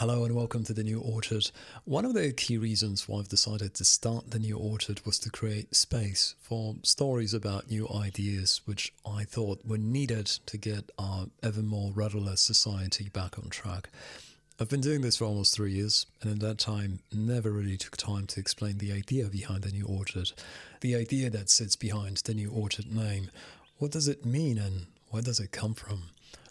Hello and welcome to The New Orchard. One of the key reasons why I've decided to start The New Orchard was to create space for stories about new ideas which I thought were needed to get our ever more rudderless society back on track. I've been doing this for almost 3 years, and in that time never really took time to explain the idea behind The New Orchard, the idea that sits behind the New Orchard name. What does it mean and where does it come from?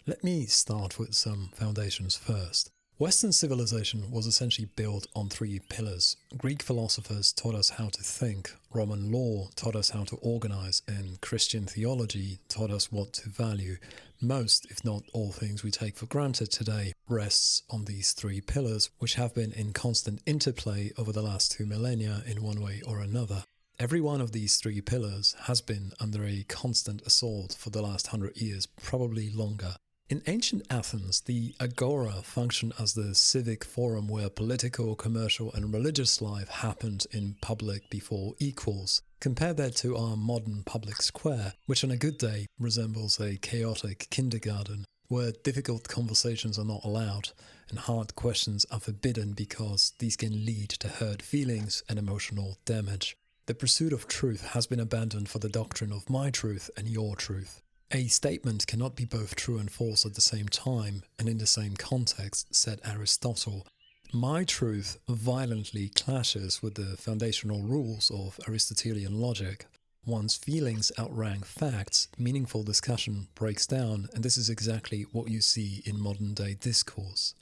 Let me start with some foundations first. Western civilization was essentially built on 3 pillars. Greek philosophers taught us how to think, Roman law taught us how to organize, and Christian theology taught us what to value. Most, if not all things we take for granted today, rests on these 3 pillars, which have been in constant interplay over the last 2 millennia in one way or another. Every one of these 3 pillars has been under a constant assault for the last 100 years, probably longer. In ancient Athens, the agora functioned as the civic forum where political, commercial and religious life happened in public before equals. Compare that to our modern public square, which on a good day resembles a chaotic kindergarten, where difficult conversations are not allowed and hard questions are forbidden because these can lead to hurt feelings and emotional damage. The pursuit of truth has been abandoned for the doctrine of my truth and your truth. A statement cannot be both true and false at the same time and in the same context, said Aristotle. My truth violently clashes with the foundational rules of Aristotelian logic. Once feelings outrank facts, meaningful discussion breaks down, and this is exactly what you see in modern-day discourse.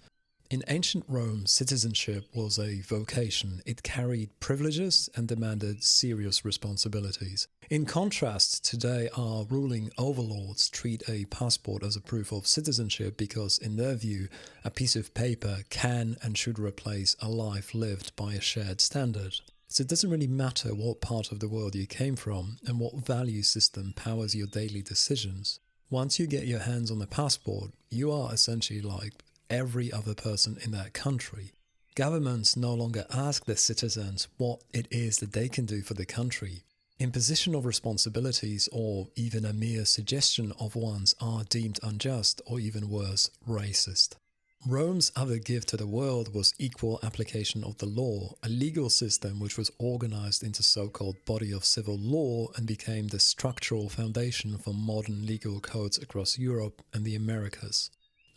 In ancient Rome, citizenship was a vocation. It carried privileges and demanded serious responsibilities. In contrast, today our ruling overlords treat a passport as a proof of citizenship because, in their view, a piece of paper can and should replace a life lived by a shared standard. So it doesn't really matter what part of the world you came from and what value system powers your daily decisions. Once you get your hands on the passport, you are essentially like every other person in that country. Governments no longer ask their citizens what it is that they can do for the country. Imposition of responsibilities or even a mere suggestion of ones are deemed unjust or even worse, racist. Rome's other gift to the world was equal application of the law, a legal system which was organized into so-called body of civil law and became the structural foundation for modern legal codes across Europe and the Americas.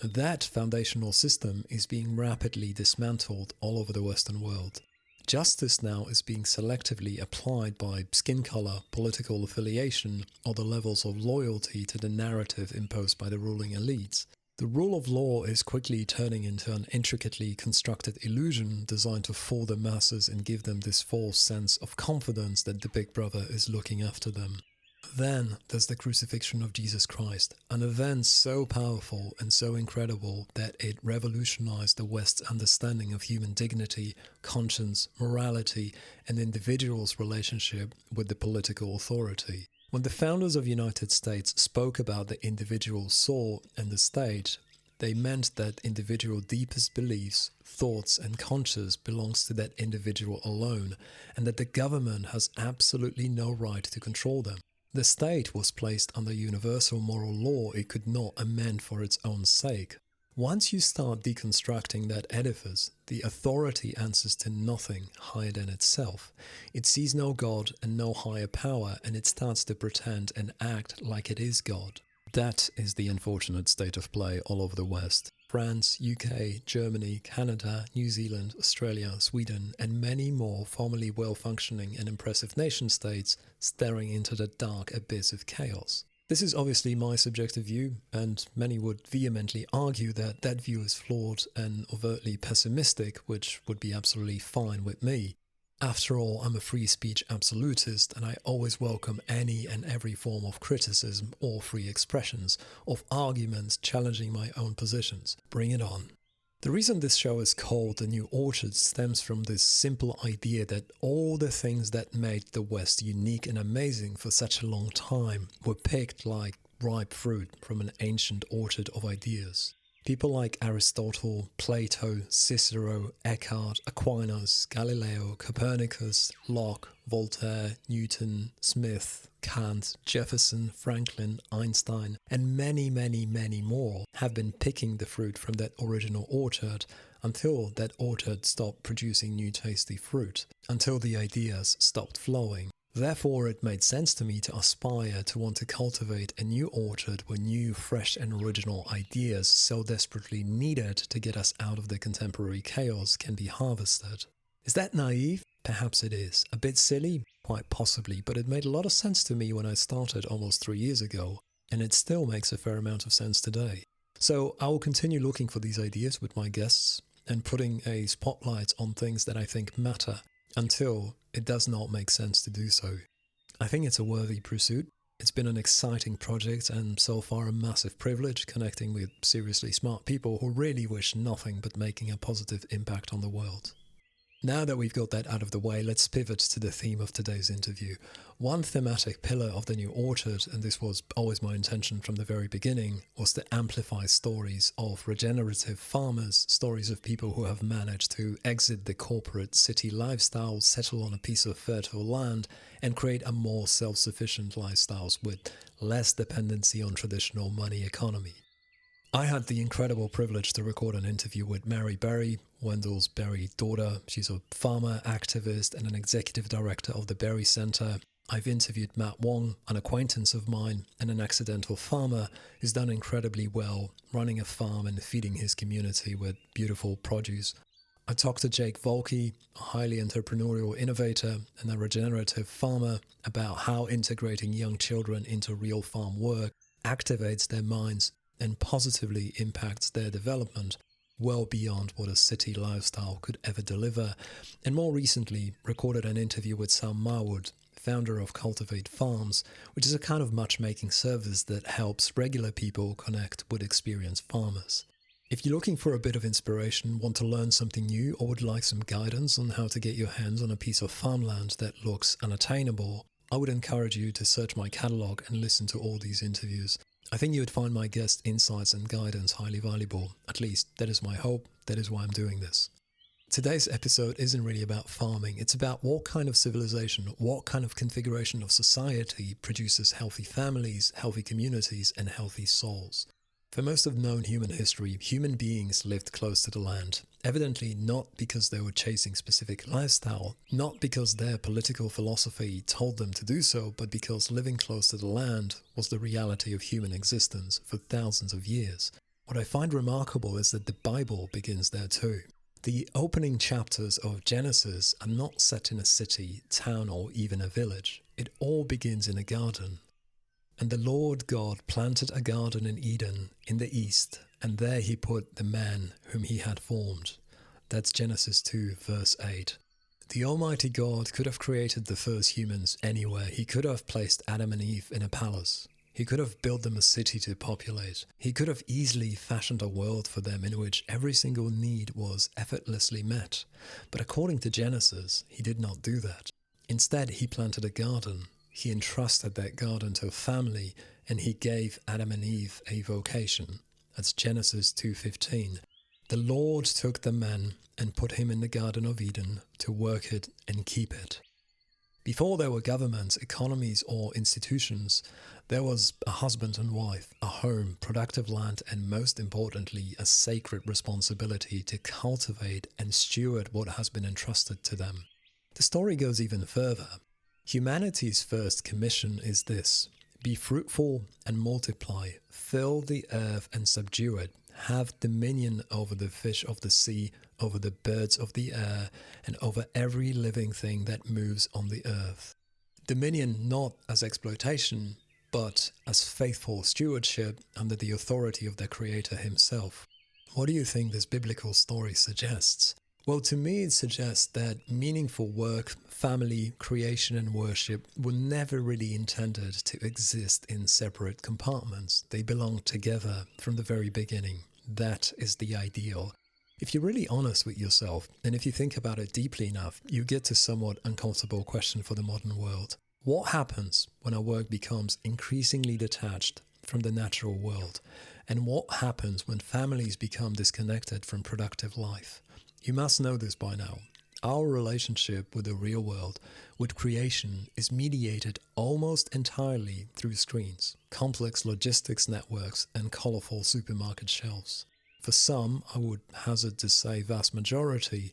That foundational system is being rapidly dismantled all over the Western world. Justice now is being selectively applied by skin color, political affiliation, or the levels of loyalty to the narrative imposed by the ruling elites. The rule of law is quickly turning into an intricately constructed illusion designed to fool the masses and give them this false sense of confidence that the Big Brother is looking after them. Then there's the crucifixion of Jesus Christ, an event so powerful and so incredible that it revolutionized the West's understanding of human dignity, conscience, morality, and individuals' relationship with the political authority. When the founders of the United States spoke about the individual soul and the state, they meant that individual deepest beliefs, thoughts and conscience belongs to that individual alone, and that the government has absolutely no right to control them. The state was placed under universal moral law it could not amend for its own sake. Once you start deconstructing that edifice, the authority answers to nothing higher than itself. It sees no God and no higher power, and it starts to pretend and act like it is God. That is the unfortunate state of play all over the West. France, UK, Germany, Canada, New Zealand, Australia, Sweden, and many more formerly well-functioning and impressive nation-states staring into the dark abyss of chaos. This is obviously my subjective view, and many would vehemently argue that that view is flawed and overtly pessimistic, which would be absolutely fine with me. After all, I'm a free speech absolutist, and I always welcome any and every form of criticism or free expressions, of arguments challenging my own positions. Bring it on. The reason this show is called The New Orchard stems from this simple idea that all the things that made the West unique and amazing for such a long time were picked like ripe fruit from an ancient orchard of ideas. People like Aristotle, Plato, Cicero, Eckhart, Aquinas, Galileo, Copernicus, Locke, Voltaire, Newton, Smith, Kant, Jefferson, Franklin, Einstein, and many, many, many more have been picking the fruit from that original orchard until that orchard stopped producing new tasty fruit, until the ideas stopped flowing. Therefore, it made sense to me to aspire to want to cultivate a new orchard where new, fresh and original ideas so desperately needed to get us out of the contemporary chaos can be harvested. Is that naive? Perhaps it is. A bit silly? Quite possibly, but it made a lot of sense to me when I started almost 3 years ago, and it still makes a fair amount of sense today. So I will continue looking for these ideas with my guests and putting a spotlight on things that I think matter, until it does not make sense to do so. I think it's a worthy pursuit. It's been an exciting project and so far a massive privilege connecting with seriously smart people who really wish nothing but making a positive impact on the world. Now that we've got that out of the way, let's pivot to the theme of today's interview. One thematic pillar of the new orchard, and this was always my intention from the very beginning, was to amplify stories of regenerative farmers, stories of people who have managed to exit the corporate city lifestyle, settle on a piece of fertile land, and create a more self-sufficient lifestyles with less dependency on traditional money economy. I had the incredible privilege to record an interview with Mary Berry, Wendell Berry's daughter. She's a farmer, activist, and an executive director of the Berry Center. I've interviewed Matt Wong, an acquaintance of mine and an accidental farmer who's done incredibly well running a farm and feeding his community with beautiful produce. I talked to Jake Volke, a highly entrepreneurial innovator and a regenerative farmer, about how integrating young children into real farm work activates their minds and positively impacts their development well beyond what a city lifestyle could ever deliver, and more recently recorded an interview with Sam Marwood, founder of Cultivate Farms, which is a kind of matchmaking service that helps regular people connect with experienced farmers. If you're looking for a bit of inspiration, want to learn something new, or would like some guidance on how to get your hands on a piece of farmland that looks unattainable, I would encourage you to search my catalogue and listen to all these interviews. I think you would find my guest insights and guidance highly valuable. At least, that is my hope. That is why I'm doing this. Today's episode isn't really about farming. It's about what kind of civilization, what kind of configuration of society produces healthy families, healthy communities, and healthy souls. For most of known human history, human beings lived close to the land. Evidently not because they were chasing specific lifestyle, not because their political philosophy told them to do so, but because living close to the land was the reality of human existence for thousands of years. What I find remarkable is that the Bible begins there too. The opening chapters of Genesis are not set in a city, town, or even a village. It all begins in a garden. And the Lord God planted a garden in Eden in the east, and there he put the man whom he had formed. That's Genesis 2, verse 8. The Almighty God could have created the first humans anywhere. He could have placed Adam and Eve in a palace. He could have built them a city to populate. He could have easily fashioned a world for them in which every single need was effortlessly met. But according to Genesis, he did not do that. Instead, he planted a garden. He entrusted that garden to a family, and he gave Adam and Eve a vocation. That's Genesis 2:15. The Lord took the man and put him in the Garden of Eden to work it and keep it. Before there were governments, economies, or institutions, there was a husband and wife, a home, productive land, and most importantly, a sacred responsibility to cultivate and steward what has been entrusted to them. The story goes even further. Humanity's first commission is this: be fruitful and multiply, fill the earth and subdue it, have dominion over the fish of the sea, over the birds of the air, and over every living thing that moves on the earth. Dominion not as exploitation, but as faithful stewardship under the authority of the Creator himself. What do you think this biblical story suggests? Well, to me it suggests that meaningful work, family, creation and worship were never really intended to exist in separate compartments. They belong together from the very beginning. That is the ideal. If you're really honest with yourself, and if you think about it deeply enough, you get to a somewhat uncomfortable question for the modern world. What happens when our work becomes increasingly detached from the natural world, and what happens when families become disconnected from productive life. You must know this by now. Our relationship with the real world, with creation, is mediated almost entirely through screens, complex logistics networks, and colorful supermarket shelves. For some, I would hazard to say vast majority,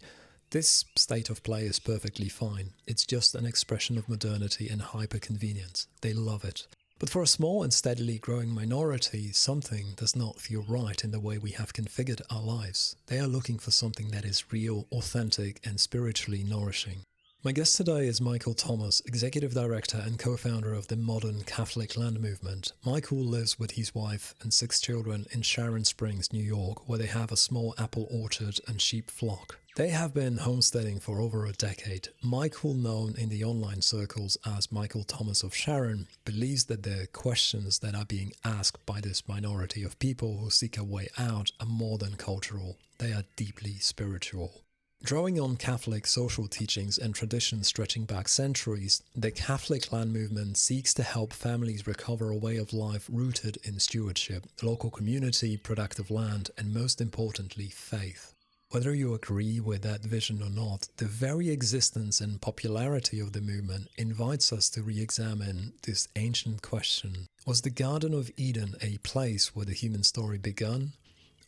this state of play is perfectly fine. It's just an expression of modernity and hyper-convenience. They love it. But for a small and steadily growing minority, something does not feel right in the way we have configured our lives. They are looking for something that is real, authentic, and spiritually nourishing. My guest today is Michael Thomas, Executive Director and co-founder of the Modern Catholic Land Movement. Michael lives with his wife and 6 children in Sharon Springs, New York, where they have a small apple orchard and sheep flock. They have been homesteading for over a decade. Michael, known in the online circles as Michael Thomas of Sharon, believes that the questions that are being asked by this minority of people who seek a way out are more than cultural. They are deeply spiritual. Drawing on Catholic social teachings and traditions stretching back centuries, the Catholic Land Movement seeks to help families recover a way of life rooted in stewardship, local community, productive land, and most importantly, faith. Whether you agree with that vision or not, the very existence and popularity of the movement invites us to re-examine this ancient question. Was the Garden of Eden a place where the human story began?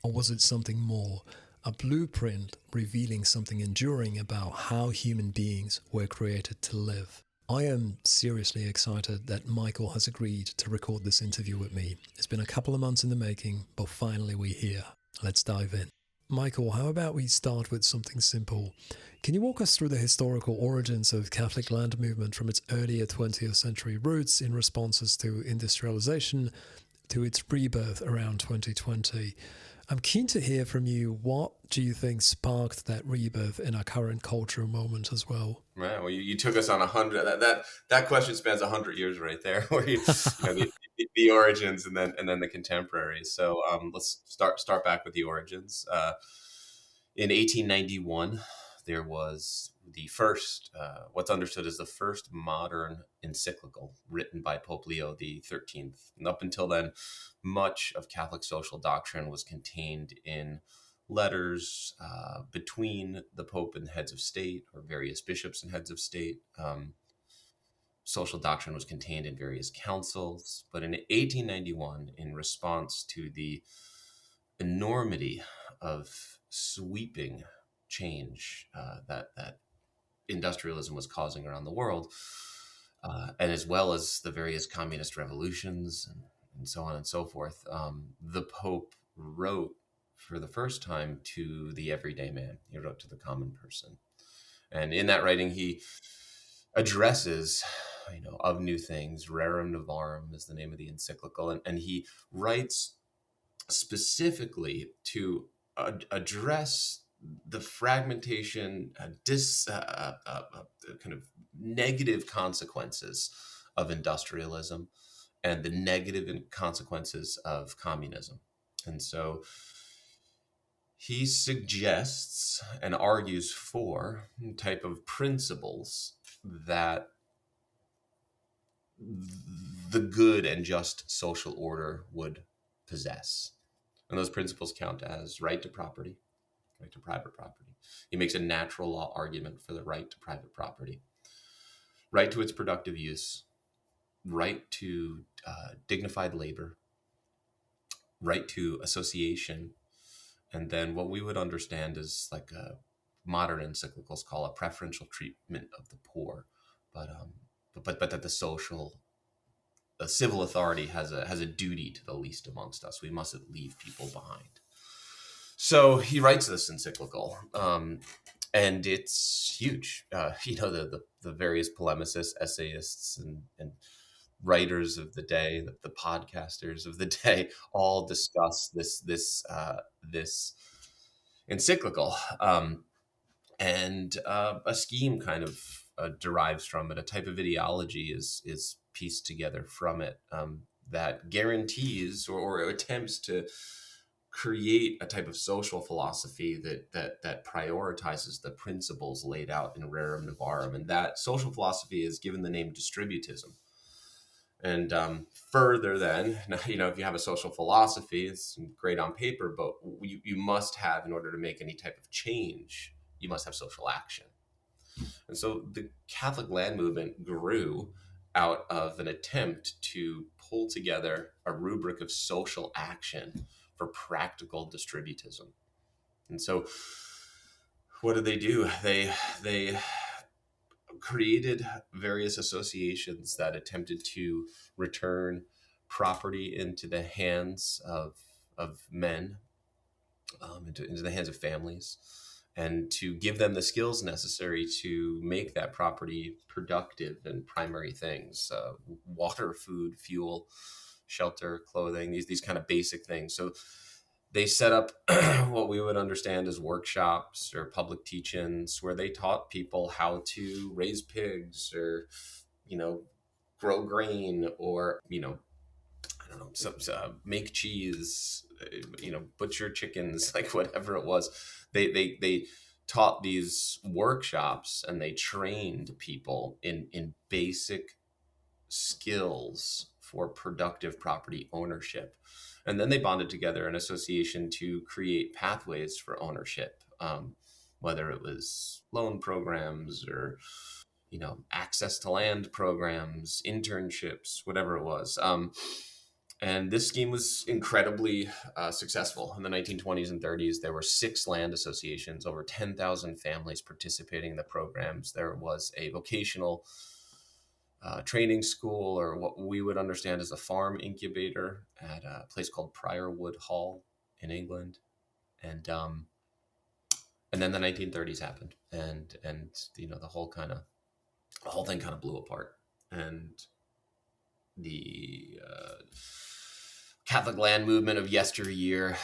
Or was it something more? A blueprint revealing something enduring about how human beings were created to live. I am seriously excited that Michael has agreed to record this interview with me. It's been a couple of months in the making, but finally we're here. Let's dive in. Michael, how about we start with something simple? Can you walk us through the historical origins of Catholic Land Movement from its earlier 20th century roots in responses to industrialization to its rebirth around 2020? I'm keen to hear from you. What do you think sparked that rebirth in our current cultural moment as well? Right. Well, you took us on 100. That question spans 100 years right there, where the origins and then the contemporaries. So let's start back with the origins. In 1891, there was the first, what's understood as the first modern encyclical written by Pope Leo the 13th. And up until then, much of Catholic social doctrine was contained in letters between the Pope and heads of state, or various bishops and heads of state. Social doctrine was contained in various councils. But in 1891, in response to the enormity of sweeping change that industrialism was causing around the world, and as well as the various communist revolutions and so on and so forth, the Pope wrote for the first time to the everyday man. He wrote to the common person. And in that writing, he addresses, of new things, rerum novarum is the name of the encyclical. And he writes specifically to address the fragmentation, kind of negative consequences of industrialism and the negative consequences of communism. And so he suggests and argues for a type of principles that the good and just social order would possess. And those principles count as right to property, right to private property. He makes a natural law argument for the right to private property, right to its productive use, right to dignified labor, right to association, and then what we would understand is like a modern encyclicals call a preferential treatment of the poor, but but that the civil authority has a duty to the least amongst us. We mustn't leave people behind. So he writes this encyclical, and it's huge. The various polemicists, essayists, and writers of the day, the podcasters of the day, all discuss this encyclical, and a scheme kind of derives from it. A type of ideology is pieced together from it, that guarantees or attempts to create a type of social philosophy that prioritizes the principles laid out in Rerum Novarum, and that social philosophy is given the name distributism. And further, then, if you have a social philosophy, it's great on paper, but you must have, in order to make any type of change, you must have social action. And so the Catholic land movement grew out of an attempt to pull together a rubric of social action for practical distributism. And so what did they do? They created various associations that attempted to return property into the hands of men, into the hands of families, and to give them the skills necessary to make that property productive in primary things: water, food, fuel, shelter, clothing, these kind of basic things. So they set up what we would understand as workshops or public teach-ins, where they taught people how to raise pigs, or you know grow grain, or I don't know, make cheese, butcher chickens, like whatever it was. They taught these workshops, and they trained people in basic skills for productive property ownership. And then they bonded together an association to create pathways for ownership, whether it was loan programs, or access to land programs, internships, whatever it was. And this scheme was incredibly successful. In the 1920s and 30s, there were 6 land associations, over 10,000 families participating in the programs. There was a vocational training school, or what we would understand as a farm incubator, at a place called Priorwood Hall in England. And then the 1930s happened, and the whole thing kind of blew apart, and the Catholic land movement of yesteryear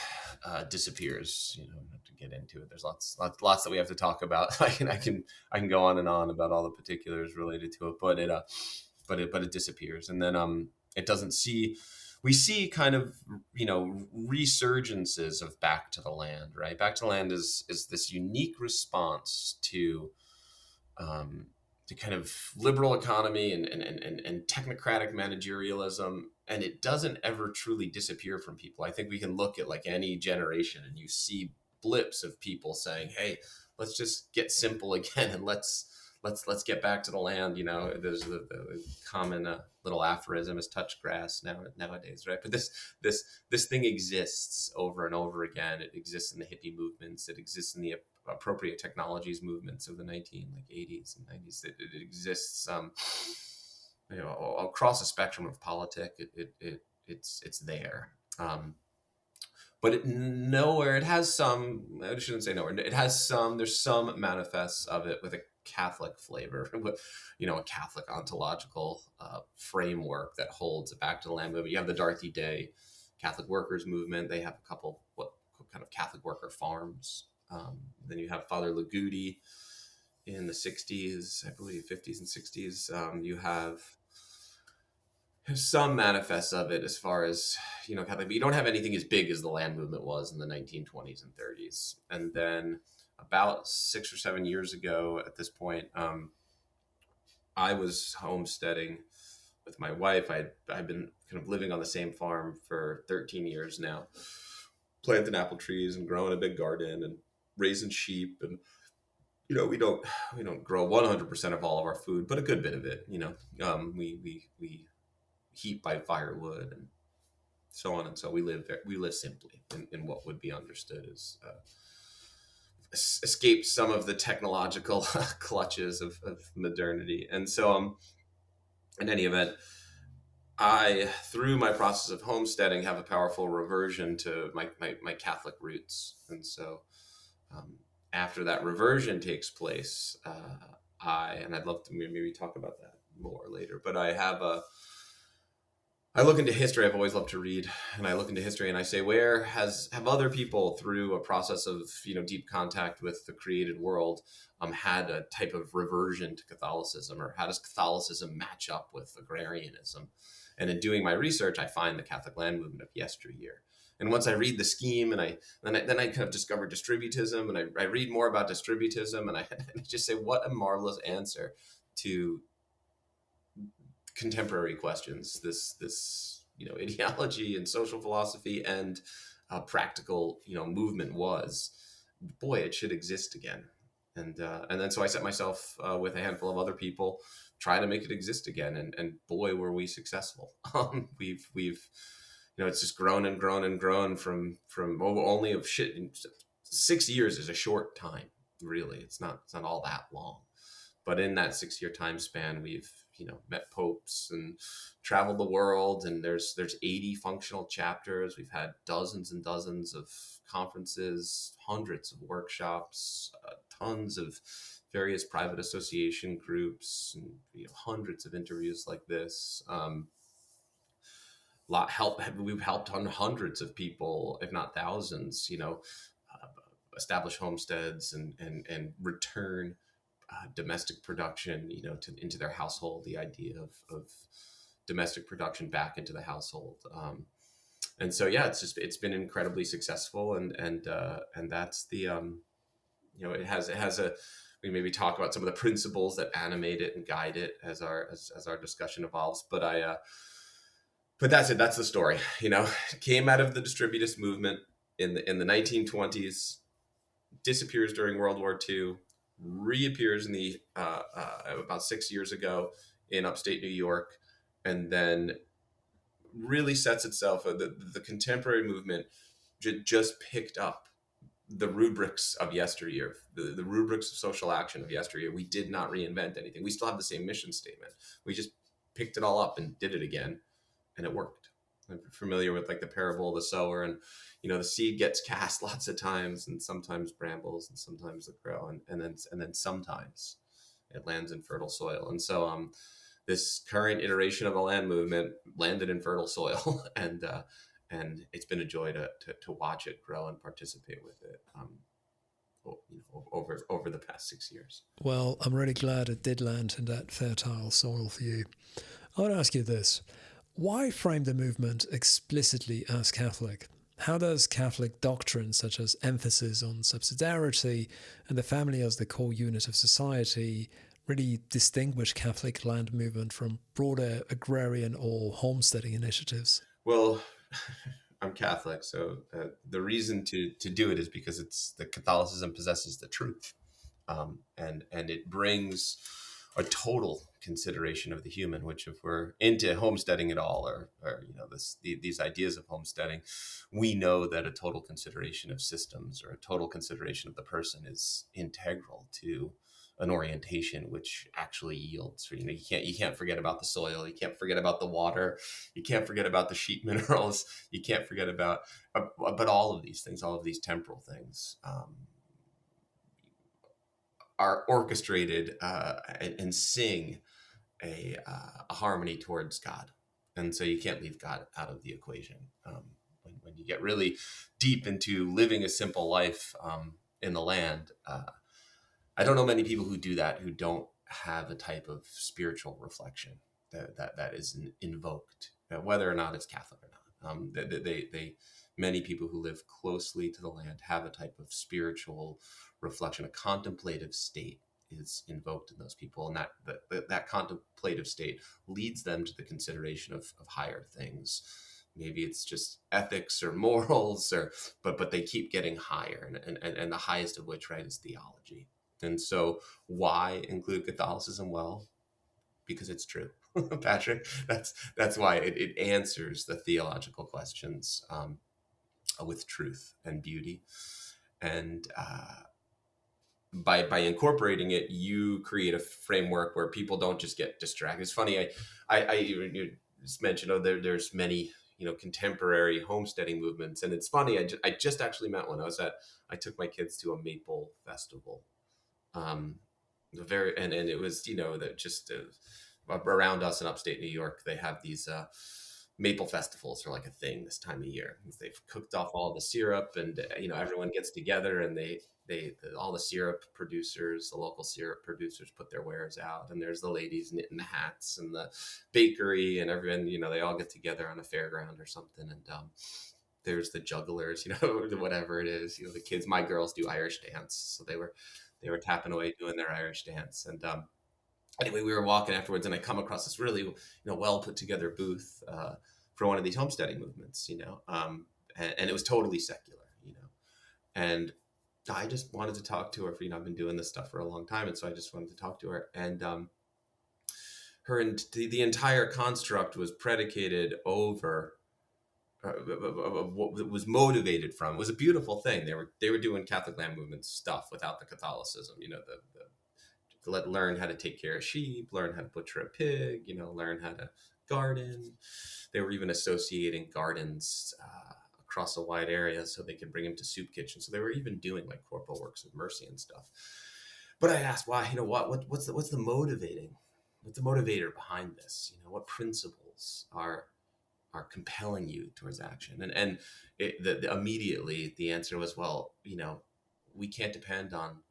disappears. Not to get into it. There's lots that we have to talk about. I can go on and on about all the particulars related to it, but it disappears, and then it doesn't see. We see kind of resurgences of Back to the Land. Right, Back to the Land is this unique response to kind of liberal economy and technocratic managerialism, and it doesn't ever truly disappear from people. I think we can look at like any generation, and you see blips of people saying, "Hey, let's just get simple again, and let's get back to the land." There's the common little aphorism is "touch grass" nowadays, right? But this thing exists over and over again. It exists in the hippie movements. It exists in the appropriate technologies movements of the 80s and 90s. It exists across a spectrum of politics. It's there. But it has some, I shouldn't say nowhere, there's some manifests of it with a Catholic flavor, with, a Catholic ontological framework that holds it Back to the Land movement. You have the Dorothy Day Catholic Workers Movement. They have a couple, what kind of Catholic worker farms. Then you have Father Lagudi in the 60s, I believe 50s and 60s. You have some manifests of it as far as, Catholic, but you don't have anything as big as the land movement was in the 1920s and 30s. And then about 6 or 7 years ago at this point, I was homesteading with my wife. I've been kind of living on the same farm for 13 years now, planting apple trees and growing a big garden and raising sheep. And we don't grow 100% of all of our food, but a good bit of it. We heat by firewood and so on, and so we live simply in what would be understood as escape some of the technological clutches of modernity. And so in any event, I, through my process of homesteading, have a powerful reversion to my Catholic roots. And so after that reversion takes place, I'd love to maybe talk about that more later, but I look into history. I've always loved to read, and I look into history and I say, where have other people, through a process of deep contact with the created world, had a type of reversion to Catholicism, or how does Catholicism match up with agrarianism? And in doing my research, I find the Catholic land movement of yesteryear. And once I read the scheme, and I kind of discover distributism, and I read more about distributism, and I just say, what a marvelous answer to contemporary questions, this ideology and social philosophy and practical movement was, boy, it should exist again. And then so I set myself with a handful of other people trying to make it exist again, and boy, were we successful. We've it's just grown and grown and grown from only of shit. 6 years is a short time, really. It's not all that long, but in that 6 year time span, we've met popes and traveled the world, and there's 80 functional chapters. We've had dozens and dozens of conferences, hundreds of workshops, tons of various private association groups, and hundreds of interviews like this. We've helped hundreds of people, if not thousands, uh, establish homesteads and return domestic production, into their household. The idea of domestic production back into the household, and so yeah, it's been incredibly successful, and that's the it has a we maybe talk about some of the principles that animate it and guide it as our discussion evolves. But that's it. That's the story. Came out of the distributist movement in the 1920s, disappears during World War II, reappears in the about 6 years ago in upstate New York, and then really sets itself. The contemporary movement just picked up the rubrics of yesteryear, the rubrics of social action of yesteryear. We did not reinvent anything. We still have the same mission statement. We just picked it all up and did it again, and it worked. I'm familiar with like the parable of the sower, and the seed gets cast lots of times, and sometimes brambles, and sometimes they grow, and then sometimes it lands in fertile soil. And so this current iteration of the land movement landed in fertile soil, and it's been a joy to watch it grow and participate with it. Over the past 6 years. Well, I'm really glad it did land in that fertile soil for you. I want to ask you this. Why frame the movement explicitly as Catholic? How does Catholic doctrine, such as emphasis on subsidiarity and the family as the core unit of society, really distinguish Catholic land movement from broader agrarian or homesteading initiatives? Well, I'm Catholic, so the reason to do it is because it's the Catholicism possesses the truth, and it brings a total consideration of the human. Which, if we're into homesteading at all, or these ideas of homesteading, we know that a total consideration of systems or a total consideration of the person is integral to an orientation which actually yields. You can't forget about the soil, you can't forget about the water, you can't forget about the sheep minerals, you can't forget about but all of these things, all of these temporal things, are orchestrated and sing a harmony towards God. And so you can't leave God out of the equation. When you get really deep into living a simple life in the land, I don't know many people who do that who don't have a type of spiritual reflection that is invoked, whether or not it's Catholic or not. Many people who live closely to the land have a type of spiritual reflection, a contemplative state is invoked in those people, and that contemplative state leads them to the consideration of higher things. Maybe it's just ethics or morals, but they keep getting higher, and the highest of which, right, is theology. And so, why include Catholicism? Well, because it's true, Patrick. That's why it answers the theological questions with truth and beauty, and by incorporating it, you create a framework where people don't just get distracted. It's funny. You just mentioned, there's many contemporary homesteading movements, and it's funny. I just actually met one. I took my kids to a maple festival. And it was that just around us in upstate New York, they have these maple festivals are like a thing this time of year. They've cooked off all the syrup, and everyone gets together, and all the syrup producers, the local syrup producers, put their wares out, and there's the ladies knitting the hats, and the bakery, and everyone, they all get together on a fairground or something, and there's the jugglers, whatever it is, the kids. My girls do Irish dance, so they were tapping away doing their Irish dance, and anyway, we were walking afterwards, and I come across this really, well put together booth for one of these homesteading movements, and it was totally secular, and I just wanted to talk to her for, I've been doing this stuff for a long time, and so I just wanted to talk to her, and the entire construct was predicated over of what it was motivated from. It was a beautiful thing. They were doing Catholic land movement stuff without the Catholicism. Learn how to take care of sheep, learn how to butcher a pig, learn how to garden. They were even associating gardens across a wide area so they could bring them to soup kitchens. So they were even doing like corporal works of mercy and stuff. But I asked why, what's the motivator behind this? What principles are compelling you towards action? And immediately the answer was, well, we can't depend on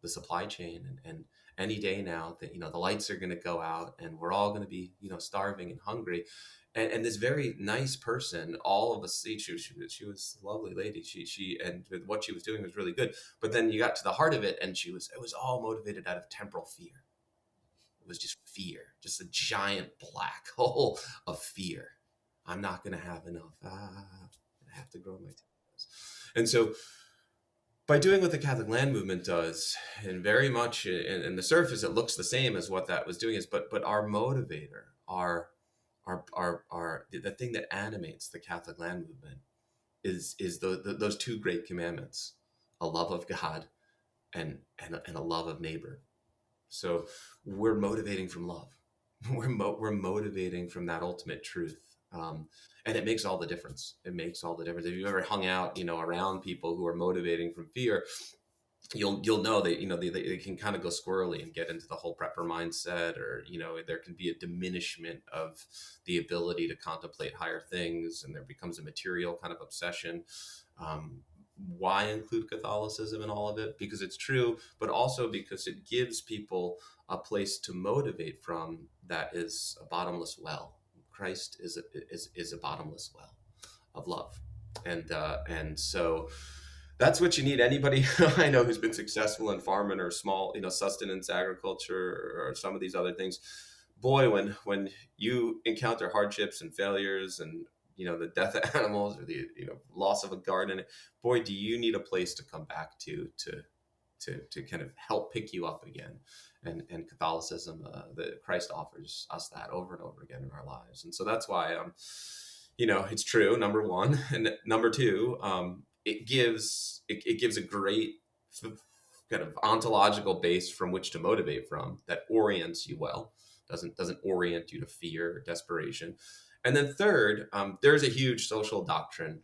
the supply chain, and any day now that the lights are going to go out and we're all going to be starving and hungry. And this very nice person, all of us, she was a lovely lady. She and what she was doing was really good. But then you got to the heart of it, and it was all motivated out of temporal fear. It was just fear, just a giant black hole of fear. I'm not going to have enough. I have to grow my tomatoes. And so by doing what the Catholic land movement does, and very much in the surface, it looks the same as what that was doing is, but our motivator, the thing that animates the Catholic land movement is those two great commandments: a love of God and a love of neighbor. So we're motivating from love. We're motivating from that ultimate truth. And it makes all the difference. It makes all the difference. If you've ever hung out, around people who are motivating from fear, you'll know that they can kind of go squirrely and get into the whole prepper mindset, or there can be a diminishment of the ability to contemplate higher things, and there becomes a material kind of obsession. Why include Catholicism in all of it? Because it's true, but also because it gives people a place to motivate from that is a bottomless well. Christ is a bottomless well of love, and so that's what you need. Anybody I know who's been successful in farming or small, sustenance agriculture or some of these other things, boy, when you encounter hardships and failures and the death of animals or the loss of a garden, boy, do you need a place to come back to kind of help pick you up again. And Catholicism, that Christ offers us that over and over again in our lives. And so that's why it's true, number one. And number two, it gives a great kind of ontological base from which to motivate from, that orients you well, doesn't orient you to fear or desperation. And then third, there's a huge social doctrine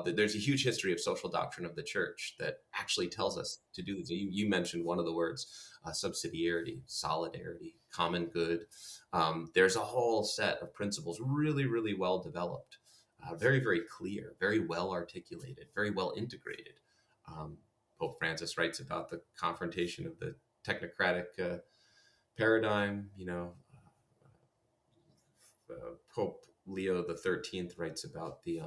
there's a huge history of social doctrine of the church that actually tells us to do this. You mentioned one of the words, subsidiarity, solidarity, common good. There's a whole set of principles, really, really well developed, very, very clear, very well articulated, very well integrated. Pope Francis writes about the confrontation of the technocratic paradigm. Pope Leo XIII writes about the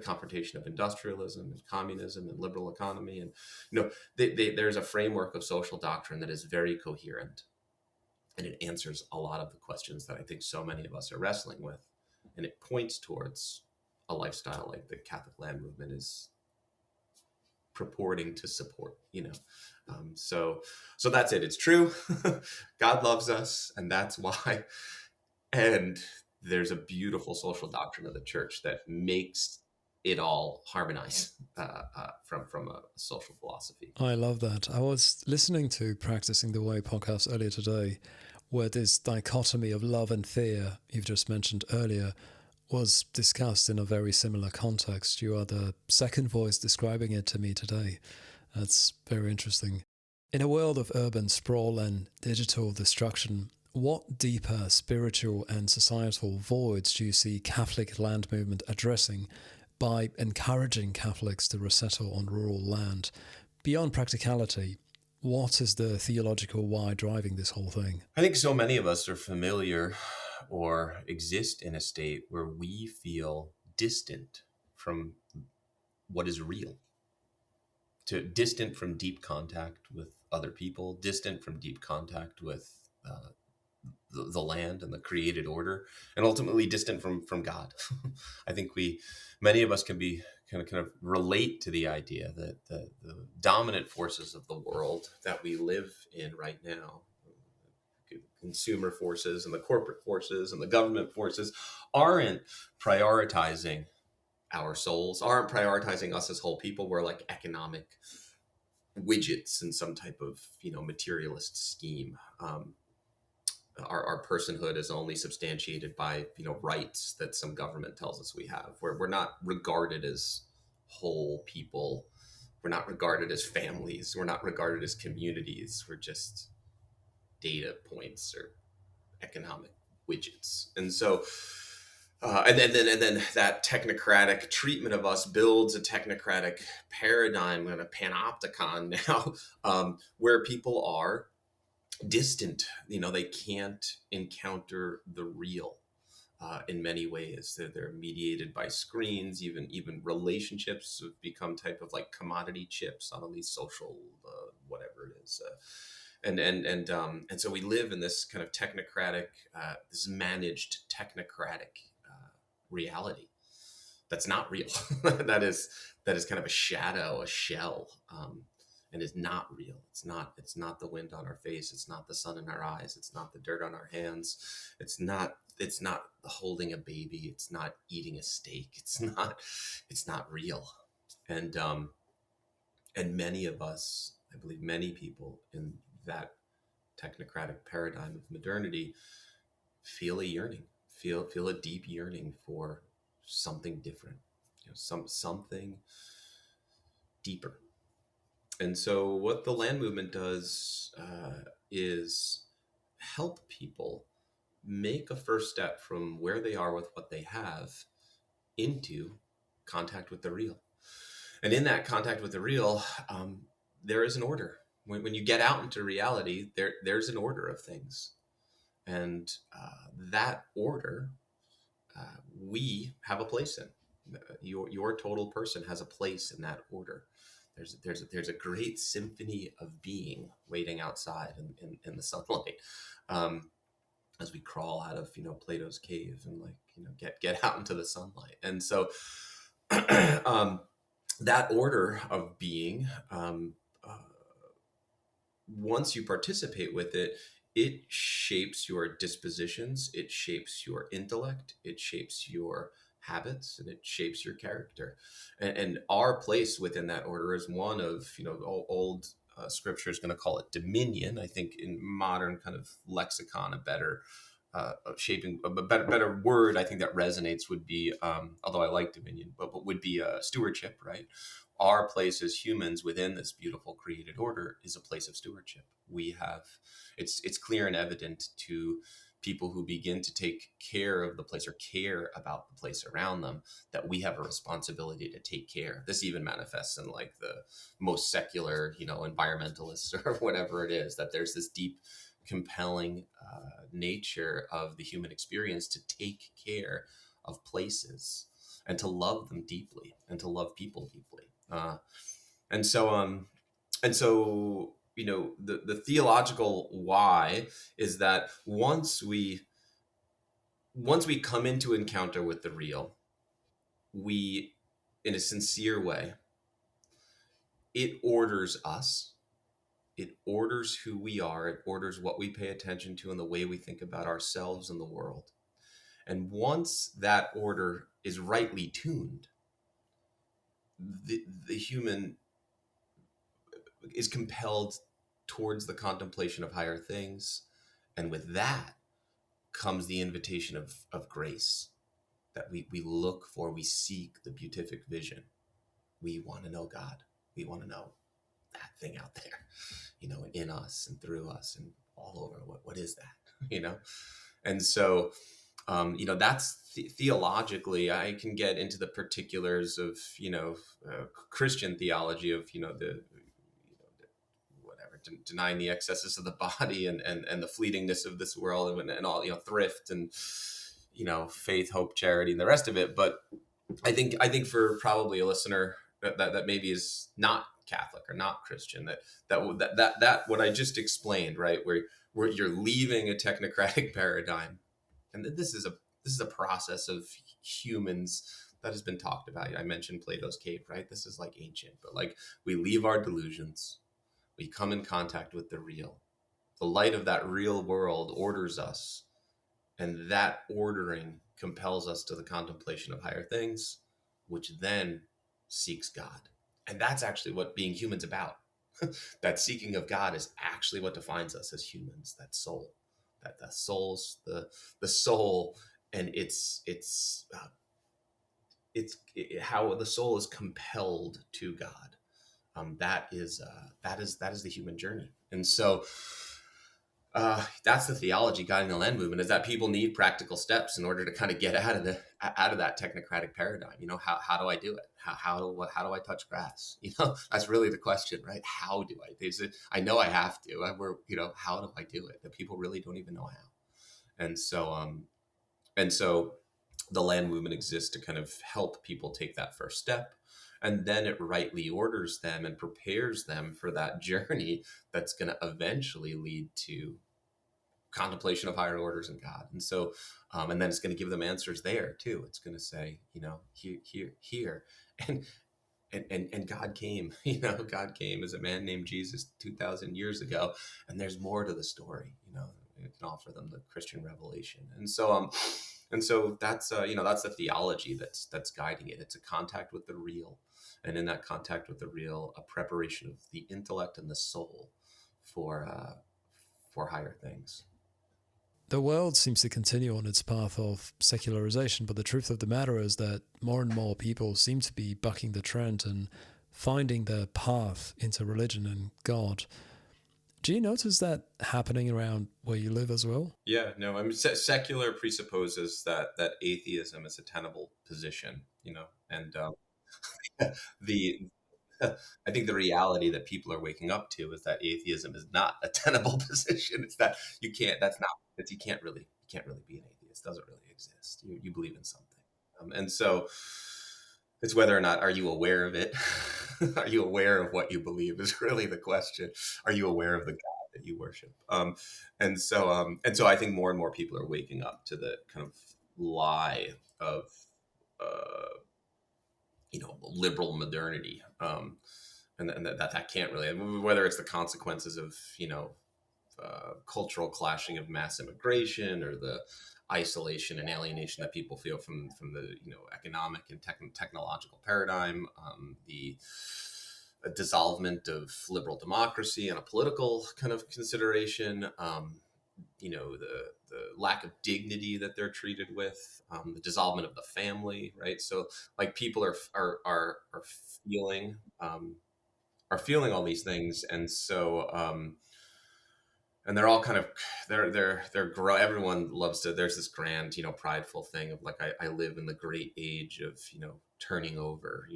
confrontation of industrialism and communism and liberal economy, and there's a framework of social doctrine that is very coherent, and it answers a lot of the questions that I think so many of us are wrestling with, and it points towards a lifestyle like the Catholic land movement is purporting to support. So that's it. It's true. God loves us, and that's why. And there's a beautiful social doctrine of the church that makes it all harmonize from a social philosophy. I love that. I was listening to Practicing the Way podcast earlier today, where this dichotomy of love and fear you've just mentioned earlier was discussed in a very similar context. You are the second voice describing it to me today. That's very interesting. In a world of urban sprawl and digital destruction, what deeper spiritual and societal voids do you see Catholic land movement addressing by encouraging Catholics to resettle on rural land? Beyond practicality, what is the theological why driving this whole thing? I think so many of us are familiar or exist in a state where we feel distant from what is real, distant from deep contact with other people, distant from deep contact with the land and the created order, and ultimately distant from God. I think many of us can be kind of relate to the idea that the dominant forces of the world that we live in right now, consumer forces and the corporate forces and the government forces, aren't prioritizing our souls, aren't prioritizing us as whole people. We're like economic widgets in some type of materialist scheme. Our personhood is only substantiated by rights that some government tells us we have. We're not regarded as whole people. We're not regarded as families. We're not regarded as communities. We're just data points or economic widgets. And so and then that technocratic treatment of us builds a technocratic paradigm and a panopticon now, where people are distant. They can't encounter the real. In many ways, they're mediated by screens. Even relationships have become type of like commodity chips on all these social whatever it is. And so we live in this kind of technocratic, this managed technocratic reality that's not real. that is kind of a shadow, a shell, and is not real. It's not the wind on our face. It's not the sun in our eyes. It's not the dirt on our hands. It's not holding a baby. It's not eating a steak. It's not real. And many of us, I believe many people in that technocratic paradigm of modernity, feel a yearning, feel a deep yearning for something different, something deeper. And so what the land movement does is help people make a first step from where they are with what they have into contact with the real. And in that contact with the real, there is an order. When you get out into reality, there's an order of things. And that order, we have a place in. Your total person has a place in that order. There's a great symphony of being waiting outside in the sunlight, as we crawl out of Plato's cave and get out into the sunlight. And so that order of being, once you participate with it, it shapes your dispositions, it shapes your intellect, it shapes your habits, and it shapes your character. And our place within that order is one of, old scripture is going to call it dominion. I think in modern kind of lexicon, a better shaping, a better word I think that resonates would be, although I like dominion, but would be stewardship, right? Our place as humans within this beautiful created order is a place of stewardship. We have, it's clear and evident to people who begin to take care of the place or care about the place around them, that we have a responsibility to take care. This even manifests in like the most secular, environmentalists or whatever it is, that there's this deep, compelling nature of the human experience to take care of places and to love them deeply and to love people deeply. And so the theological why is that once we come into encounter with the real, we, in a sincere way, it orders us, it orders who we are, it orders what we pay attention to and the way we think about ourselves and the world. And once that order is rightly tuned, the human is compelled towards the contemplation of higher things. And with that comes the invitation of grace, that we look for, we seek the beatific vision. We want to know God. We want to know that thing out there, in us and through us and all over. What is that, And so, that's theologically, I can get into the particulars of, Christian theology of, the whatever, denying the excesses of the body and the fleetingness of this world and all, thrift and, faith, hope, charity, and the rest of it. But I think for probably a listener that maybe is not Catholic or not Christian, that what I just explained, right, where you're leaving a technocratic paradigm, and this is a process of humans that has been talked about. I mentioned Plato's cave, right? This is like ancient, but like we leave our delusions, we come in contact with the real. The light of that real world orders us, and that ordering compels us to the contemplation of higher things, which then seeks God. And that's actually what being human's about. That seeking of God is actually what defines us as humans. That soul, that the soul, and how the soul is compelled to God. That is the human journey. And so that's the theology guiding the land movement, is that people need practical steps in order to kind of get out of that technocratic paradigm. How do I do it? How do I touch grass? That's really the question, right? How do I? I know I have to. How do I do it? The people really don't even know how. And so the land movement exists to kind of help people take that first step. And then it rightly orders them and prepares them for that journey that's going to eventually lead to contemplation of higher orders in God. And so, and then it's going to give them answers there too. It's going to say, here, and and God came. God came as a man named Jesus 2,000 years ago, and there's more to the story. It can offer them the Christian revelation. And so that's the theology that's guiding it. It's a contact with the real, and in that contact with the real, a preparation of the intellect and the soul for higher things. The world seems to continue on its path of secularization, but the truth of the matter is that more and more people seem to be bucking the trend and finding their path into religion and God. Do you notice that happening around where you live as well? Yeah, no, I mean, secular presupposes that atheism is a tenable position, and the I think the reality that people are waking up to is that atheism is not a tenable position. It's that you can't. That's not. That you can't really be an atheist. It doesn't really exist. You believe in something, and so it's whether or not are you aware of it. Are you aware of what you believe is really the question. Are you aware of the God that you worship? And so I think more and more people are waking up to the kind of lie of uh, liberal modernity, and that can't really, whether it's the consequences of cultural clashing of mass immigration, or the isolation and alienation that people feel from the economic and technological paradigm, the dissolvement of liberal democracy and a political kind of consideration, the lack of dignity that they're treated with, the dissolvement of the family, right? So like people are feeling all these things, and so and they're all kind of they're grow. Everyone loves to. There's this grand prideful thing of like I live in the great age of turning over.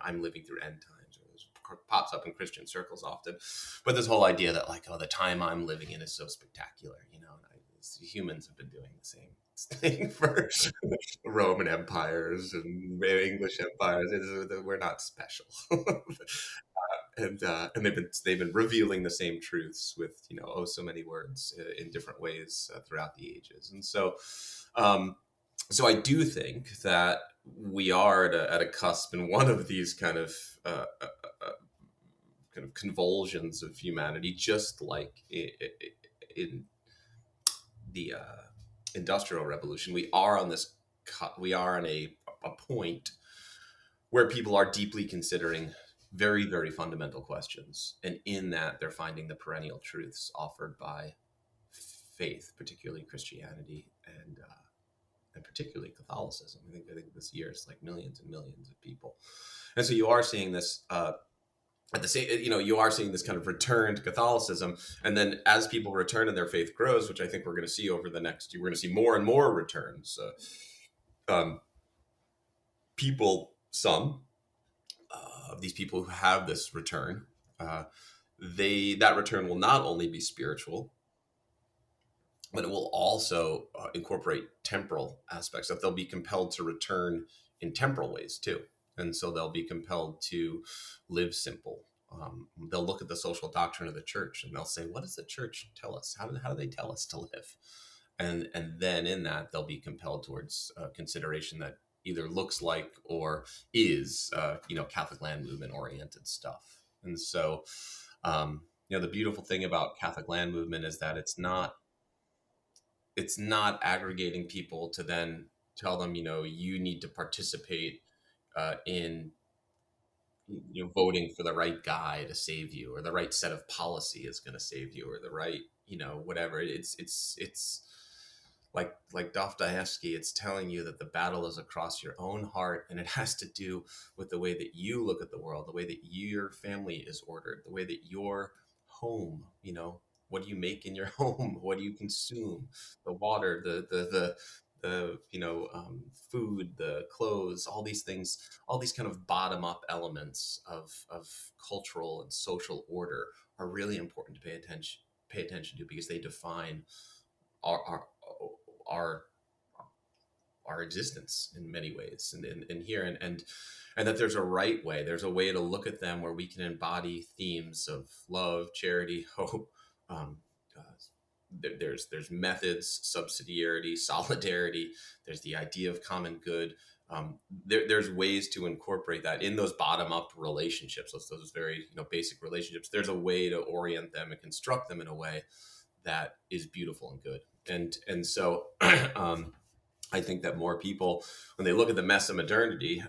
I'm living through end times. This pops up in Christian circles often, but this whole idea that like, oh, the time I'm living in is so spectacular, humans have been doing the same thing for Roman empires and English empires. We're not special. And they've been revealing the same truths with so many words in different ways throughout the ages. And so I do think that we are at a cusp in one of these kind of convulsions of humanity, just like in the industrial revolution. We are on a point where people are deeply considering very, very fundamental questions, and in that they're finding the perennial truths offered by faith, particularly Christianity, and particularly Catholicism. I think this year it's like millions and millions of people, and so you are seeing this. At the same, you are seeing this kind of return to Catholicism, and then as people return and their faith grows, which I think we're going to see over the next year, we're going to see more and more returns. Some of these people who have this return, that return will not only be spiritual, but it will also incorporate temporal aspects. That they'll be compelled to return in temporal ways too. and so they'll be compelled to live simple. They'll look at the social doctrine of the church and they'll say, what does the church tell us? How do they tell us to live? And then in that they'll be compelled towards consideration that either looks like or is Catholic land movement oriented stuff. And so the beautiful thing about Catholic land movement is that it's not aggregating people to then tell them, you need to participate in voting for the right guy to save you, or the right set of policy is going to save you, or the right, whatever. It's like Dostoevsky, it's telling you that the battle is across your own heart, and it has to do with the way that you look at the world, the way that your family is ordered, the way that your home, what do you make in your home, what do you consume, the water, the food, the clothes, all these things, all these kind of bottom up elements of cultural and social order are really important to pay attention to, because they define our our our existence in many ways, and here, and that there's a right way, there's a way to look at them where we can embody themes of love, charity, hope. Uh, there's methods, subsidiarity, solidarity. There's the idea of common good. There's ways to incorporate that in those bottom up relationships, those very basic relationships. There's a way to orient them and construct them in a way that is beautiful and good. And so I think that more people, when they look at the mess of modernity,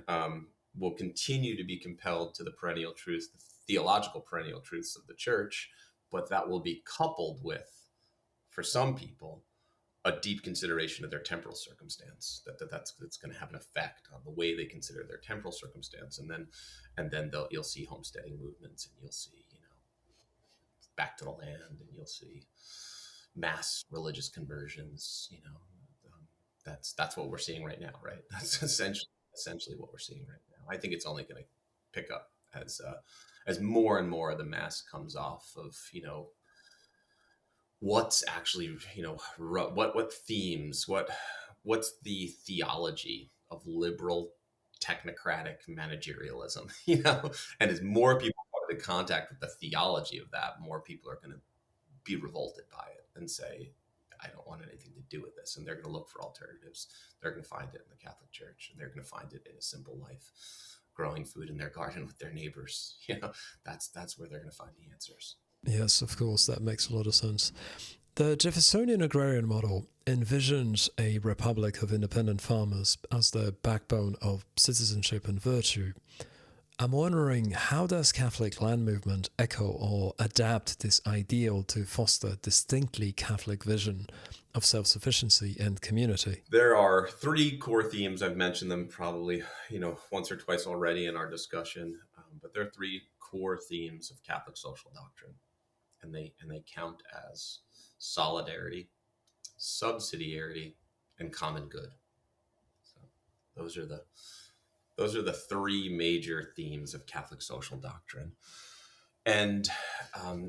will continue to be compelled to the perennial truths, the theological perennial truths of the church, but that will be coupled with, for some people, a deep consideration of their temporal circumstance. That's going to have an effect on the way they consider their temporal circumstance, and then you'll see homesteading movements, and you'll see back to the land, and you'll see mass religious conversions. That's what we're seeing right now, right? That's essentially what we're seeing right now. I think it's only going to pick up as more and more of the mass comes off of what's actually what themes, what's the theology of liberal technocratic managerialism, and as more people come into contact with the theology of that, more people are going to be revolted by it and say, I don't want anything to do with this. And they're going to look for alternatives. They're going to find it in the Catholic Church, and they're going to find it in a simple life, growing food in their garden with their neighbors. That's where they're going to find the answers. Yes, of course, that makes a lot of sense. The Jeffersonian agrarian model envisions a republic of independent farmers as the backbone of citizenship and virtue. I'm wondering, how does Catholic land movement echo or adapt this ideal to foster distinctly Catholic vision of self-sufficiency and community? There are three core themes. I've mentioned them probably, once or twice already in our discussion, but there are three core themes of Catholic social doctrine, and they count as solidarity, subsidiarity, and common good. So those are the three major themes of Catholic social doctrine. And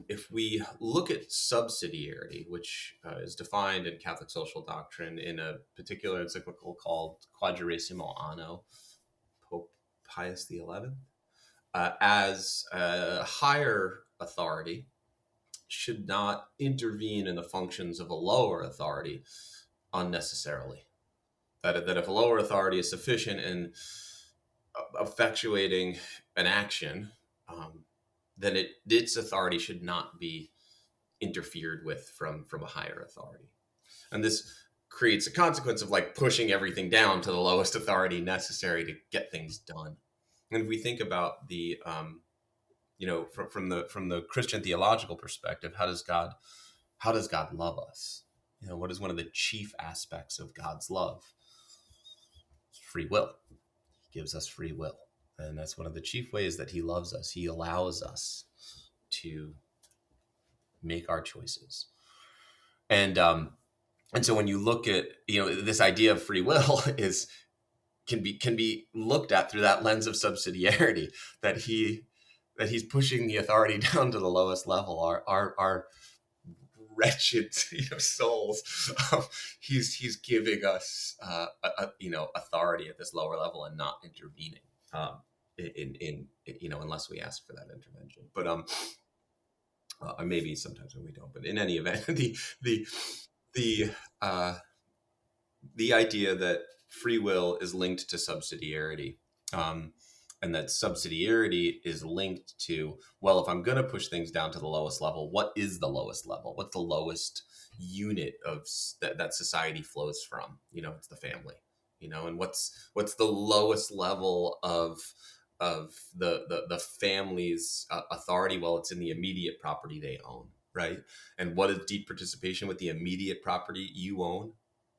if we look at subsidiarity, which is defined in Catholic social doctrine in a particular encyclical called Quadragesimo Anno, Pope Pius XI, as a higher authority should not intervene in the functions of a lower authority unnecessarily. That if a lower authority is sufficient in effectuating an action, then its authority should not be interfered with from a higher authority. And this creates a consequence of like pushing everything down to the lowest authority necessary to get things done. And if we think about the from the Christian theological perspective, how does God love us? What is one of the chief aspects of God's love? It's free will. He gives us free will. And that's one of the chief ways that he loves us. He allows us to make our choices. And so when you look at, this idea of free will can be looked at through that lens of subsidiarity, that he's pushing the authority down to the lowest level, our wretched souls. He's giving us authority at this lower level and not intervening. in unless we ask for that intervention. But maybe sometimes when we don't. But in any event, the the uh, the idea that free will is linked to subsidiarity. Um, and that subsidiarity is linked to, well, if I'm going to push things down to the lowest level, what is the lowest level? What's the lowest unit of that society flows from? It's the family. And what's the lowest level of the family's authority? Well, it's in the immediate property they own, right? And what is deep participation with the immediate property you own?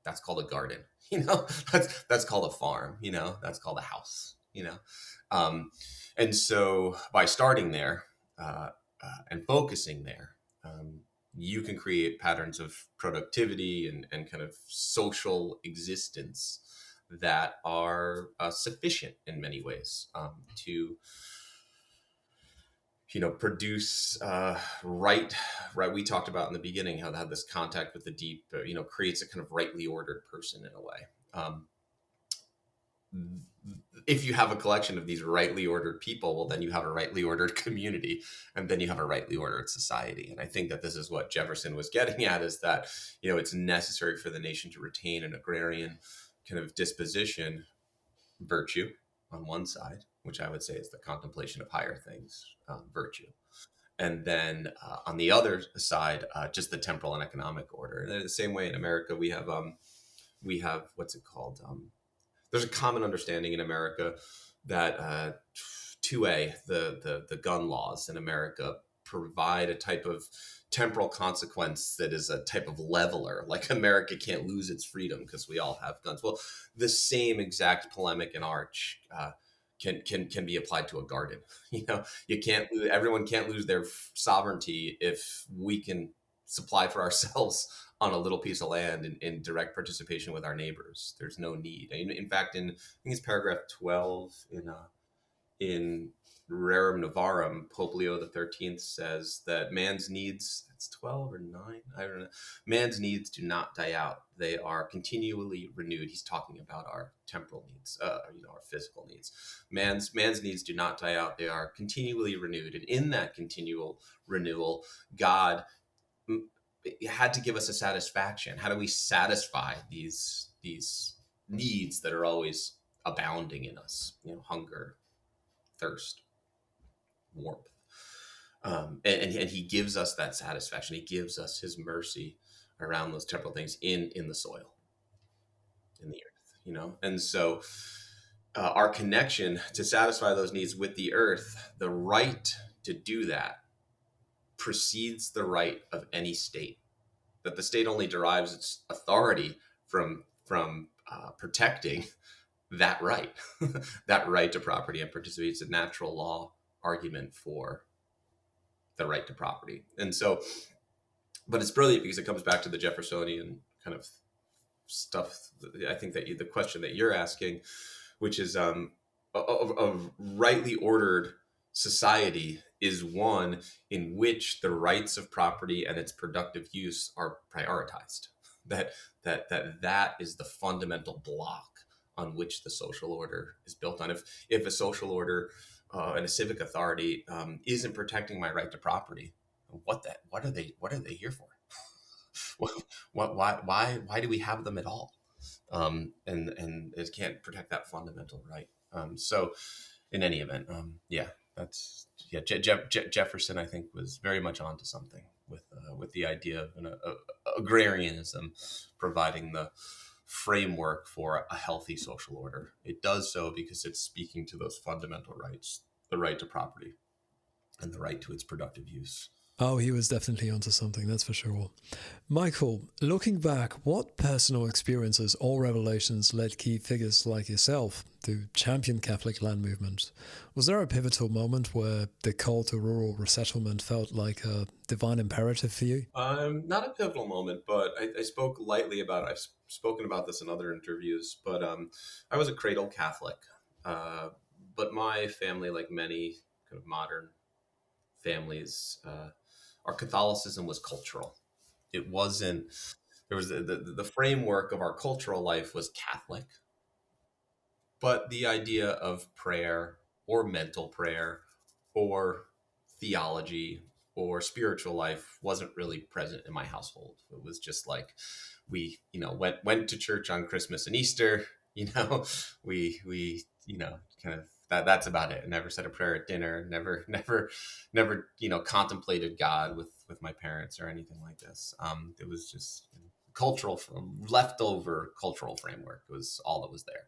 That's called a garden. That's called a farm. That's called a house. um, and so by starting there, and focusing there, you can create patterns of productivity and kind of social existence that are sufficient in many ways, to produce right. We talked about in the beginning how that this contact with the deep creates a kind of rightly ordered person in a way. If you have a collection of these rightly ordered people, well, then you have a rightly ordered community, and then you have a rightly ordered society. And I think that this is what Jefferson was getting at, is that it's necessary for the nation to retain an agrarian kind of disposition, virtue on one side, which I would say is the contemplation of higher things, virtue. And then on the other side, just the temporal and economic order. And in the same way in America, we have what's it called? There's a common understanding in America that 2A, the gun laws in America provide a type of temporal consequence that is a type of leveler. Like America can't lose its freedom because we all have guns. Well, the same exact polemic and arch can be applied to a garden. You can't. Everyone can't lose their sovereignty if we can supply for ourselves on a little piece of land in direct participation with our neighbors. There's no need. In fact, I think it's paragraph 12 in Rerum Novarum, Pope Leo the 13th says that man's needs, that's 12 or 9, I don't know. Man's needs do not die out. They are continually renewed. He's talking about our temporal needs, our physical needs. Man's needs do not die out. They are continually renewed. And in that continual renewal, God had to give us a satisfaction. How do we satisfy these needs that are always abounding in us? Hunger, thirst, warmth. And he gives us that satisfaction. He gives us his mercy around those temporal things in the soil, in the earth. And so our connection to satisfy those needs with the earth, the right to do that, precedes the right of any state. That the state only derives its authority from protecting that right, that right to property and participate. It's a natural law argument for the right to property. And so, but it's brilliant because it comes back to the Jeffersonian kind of stuff. I think that the question that you're asking, which is a rightly ordered society, is one in which the rights of property and its productive use are prioritized. That is the fundamental block on which the social order is built on. If a social order and a civic authority isn't protecting my right to property, what are they here for? Why do we have them at all? And it can't protect that fundamental right. So, in any event, Jefferson, I think, was very much onto something with the idea of agrarianism providing the framework for a healthy social order. It does so because it's speaking to those fundamental rights: the right to property and the right to its productive use. Oh, he was definitely onto something, that's for sure. Michael, looking back, what personal experiences or revelations led key figures like yourself to champion Catholic land movement? Was there a pivotal moment where the call to rural resettlement felt like a divine imperative for you? Not a pivotal moment, but I spoke lightly about it. I've spoken about this in other interviews, but I was a cradle Catholic. But my family, like many kind of modern families, our Catholicism was cultural. It wasn't. There was the framework of our cultural life was Catholic, but the idea of prayer or mental prayer or theology or spiritual life wasn't really present in my household. It was just like we, went to church on Christmas and Easter. We kind of that's about it. Never said a prayer at dinner. Never contemplated God with my parents or anything like this. It was just cultural from leftover cultural framework was all that was there.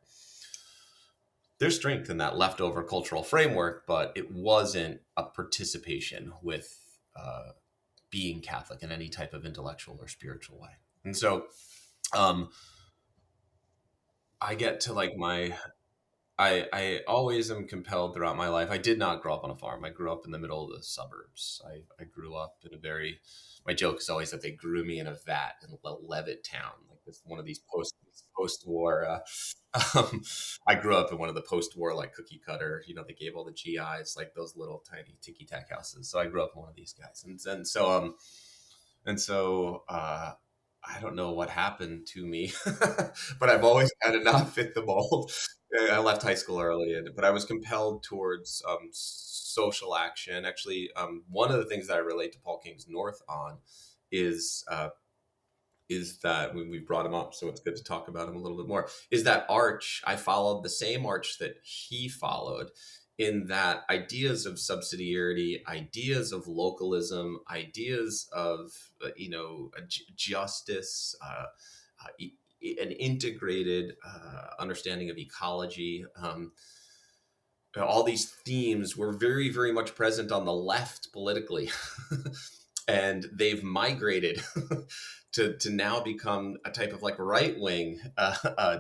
There's strength in that leftover cultural framework, but it wasn't a participation with being Catholic in any type of intellectual or spiritual way. And so um, I get to like I always am compelled throughout my life. I did not grow up on a farm. I grew up in the middle of the suburbs. I grew up in a very, my joke is always that they grew me in a vat in Levittown, like this one of these post-war. I grew up in one of the post-war like cookie cutter. They gave all the GIs like those little tiny ticky tack houses. So I grew up in one of these guys, and so I don't know what happened to me, but I've always kind of not fit the mold. I left high school early, but I was compelled towards social action. Actually, one of the things that I relate to Paul King's North on is uh, is that when we brought him up, so it's good to talk about him a little bit more, is that arch. I followed the same arch that he followed, in that ideas of subsidiarity, ideas of localism, ideas of, justice, an integrated understanding of ecology. All these themes were very, very much present on the left politically. And they've migrated to now become a type of like right wing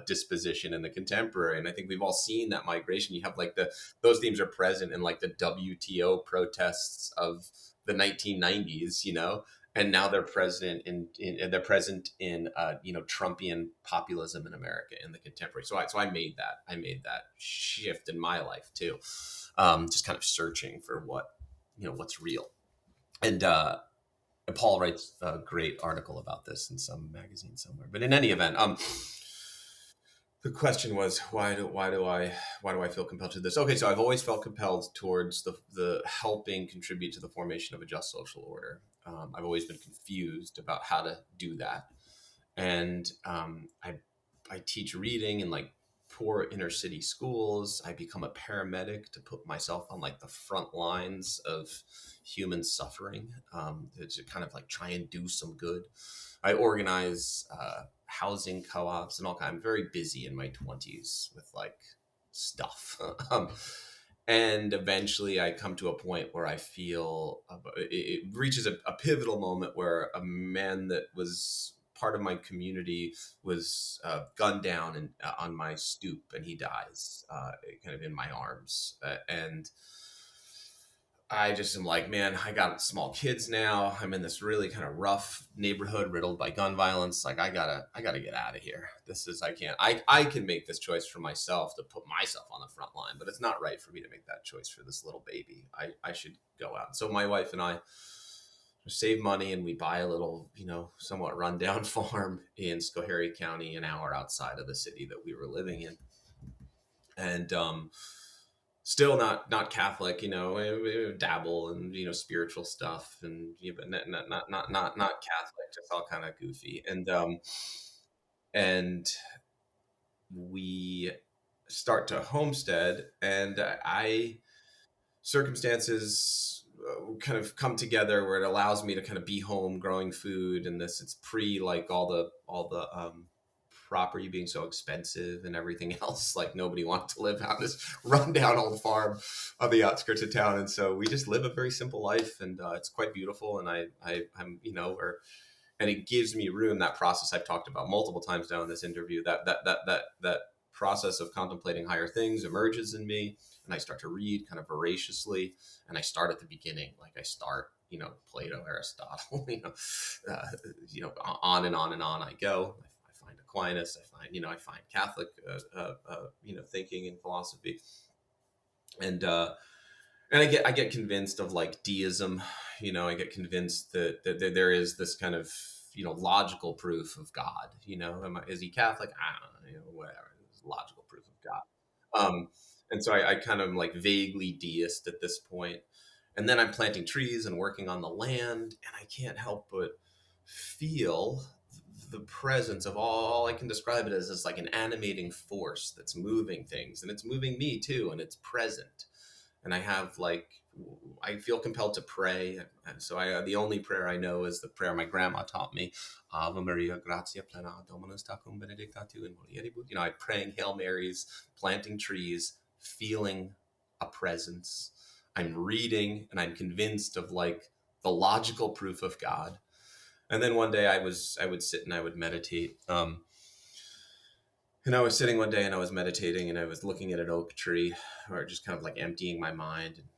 disposition in the contemporary. And I think we've all seen that migration. You have like those themes are present in like the WTO protests of the 1990s, and now they're present in Trumpian populism in America in the contemporary. So I made that shift in my life too, just kind of searching for what's real. And Paul writes a great article about this in some magazine somewhere. But in any event, the question was why do I feel compelled to this? Okay, so I've always felt compelled towards the helping contribute to the formation of a just social order. I've always been confused about how to do that, and I teach reading in like poor inner city schools. I become a paramedic to put myself on like the front lines of human suffering, to kind of like try and do some good. I organize housing co-ops and all kind. I'm very busy in my 20s with like stuff. And eventually I come to a point where I feel it reaches a pivotal moment where a man that was part of my community was gunned down on my stoop, and he dies kind of in my arms. And I just am like, man, I got small kids now. I'm in this really kind of rough neighborhood riddled by gun violence. Like I gotta get out of here. I can't, I can make this choice for myself to put myself on the front line, but it's not right for me to make that choice for this little baby. I should go out. So my wife and I save money and we buy a little, somewhat rundown farm in Schoharie County, an hour outside of the city that we were living in. And, still not Catholic, we dabble and spiritual stuff, and but not Catholic, just all kind of goofy. And we start to homestead, and I circumstances kind of come together where it allows me to kind of be home growing food. And it's pre like all the property being so expensive and everything else. Like nobody wants to live on this rundown old farm on the outskirts of town, and so we just live a very simple life, and it's quite beautiful. And I'm and it gives me room. That process I've talked about multiple times now in this interview, that process of contemplating higher things emerges in me, and I start to read kind of voraciously. And I start at the beginning, like I start, Plato, Aristotle, on and on and on I go. I find Aquinas. I find Catholic, thinking and philosophy, and I get convinced of like deism. I get convinced that there is this kind of logical proof of God. Is he Catholic? I don't know. Whatever. There's logical proof of God. And so I kind of am like vaguely deist at this point. And then I'm planting trees and working on the land, and I can't help but feel the presence of all I can describe it as like an animating force that's moving things, and it's moving me too, and it's present. And I have like, I feel compelled to pray. And so the only prayer I know is the prayer my grandma taught me: Ave Maria, gratia plena, Dominus tecum, benedicta tu in mulieribus. You know, I'm praying Hail Marys, planting trees, feeling a presence. I'm reading, and I'm convinced of like the logical proof of God. And then one day I would sit and I would meditate. And I was sitting one day and I was meditating and I was looking at an oak tree, or just kind of like emptying my mind. And,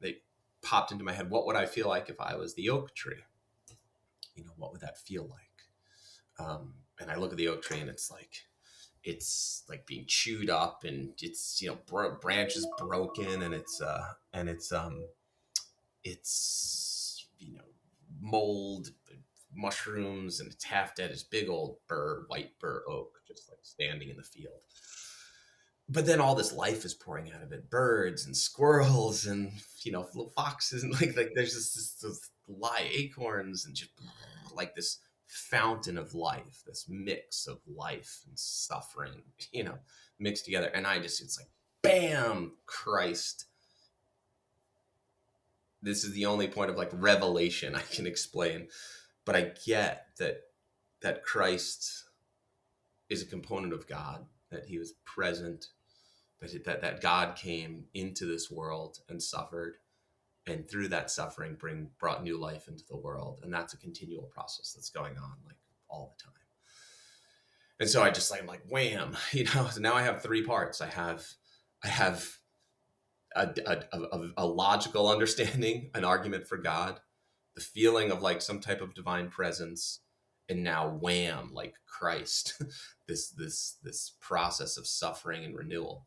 they popped into my head, what would I feel like if I was the oak tree? What would that feel like? And I look at the oak tree and it's like being chewed up, and it's, branches broken, and it's mold, mushrooms, and it's half dead. It's big old white bur oak, just like standing in the field. But then all this life is pouring out of it: birds and squirrels and little foxes, and like there's this acorns, and just like this fountain of life, this mix of life and suffering, mixed together. And it's like, bam, Christ. This is the only point of like revelation I can explain, but I get that Christ is a component of God, that he was present, that God came into this world and suffered, and through that suffering brought new life into the world. And that's a continual process that's going on like all the time. And so I'm like, wham, so now I have three parts. I have a logical understanding, an argument for God, the feeling of like some type of divine presence, and now wham, like Christ, this process of suffering and renewal.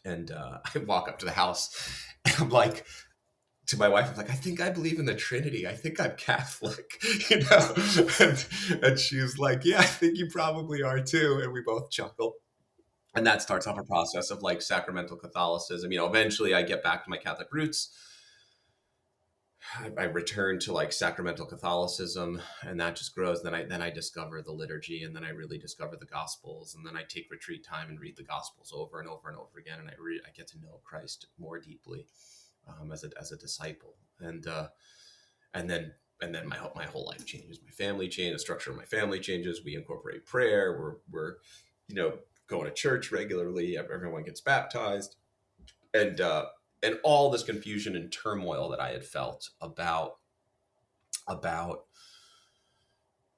And I walk up to the house and I'm like, to my wife, I'm like, I think I believe in the Trinity. I think I'm Catholic, and she was like, yeah, I think you probably are too. And we both chuckle. And that starts off a process of like sacramental Catholicism. Eventually I get back to my Catholic roots. I return to like sacramental Catholicism, and that just grows. Then I discover the liturgy, and then I really discover the Gospels, and then I take retreat time and read the Gospels over and over and over again, and I get to know Christ more deeply, as a disciple, and then my whole life changes. My family changes. The structure of my family changes. We incorporate prayer. We're going to church regularly. Everyone gets baptized, and all this confusion and turmoil that I had felt about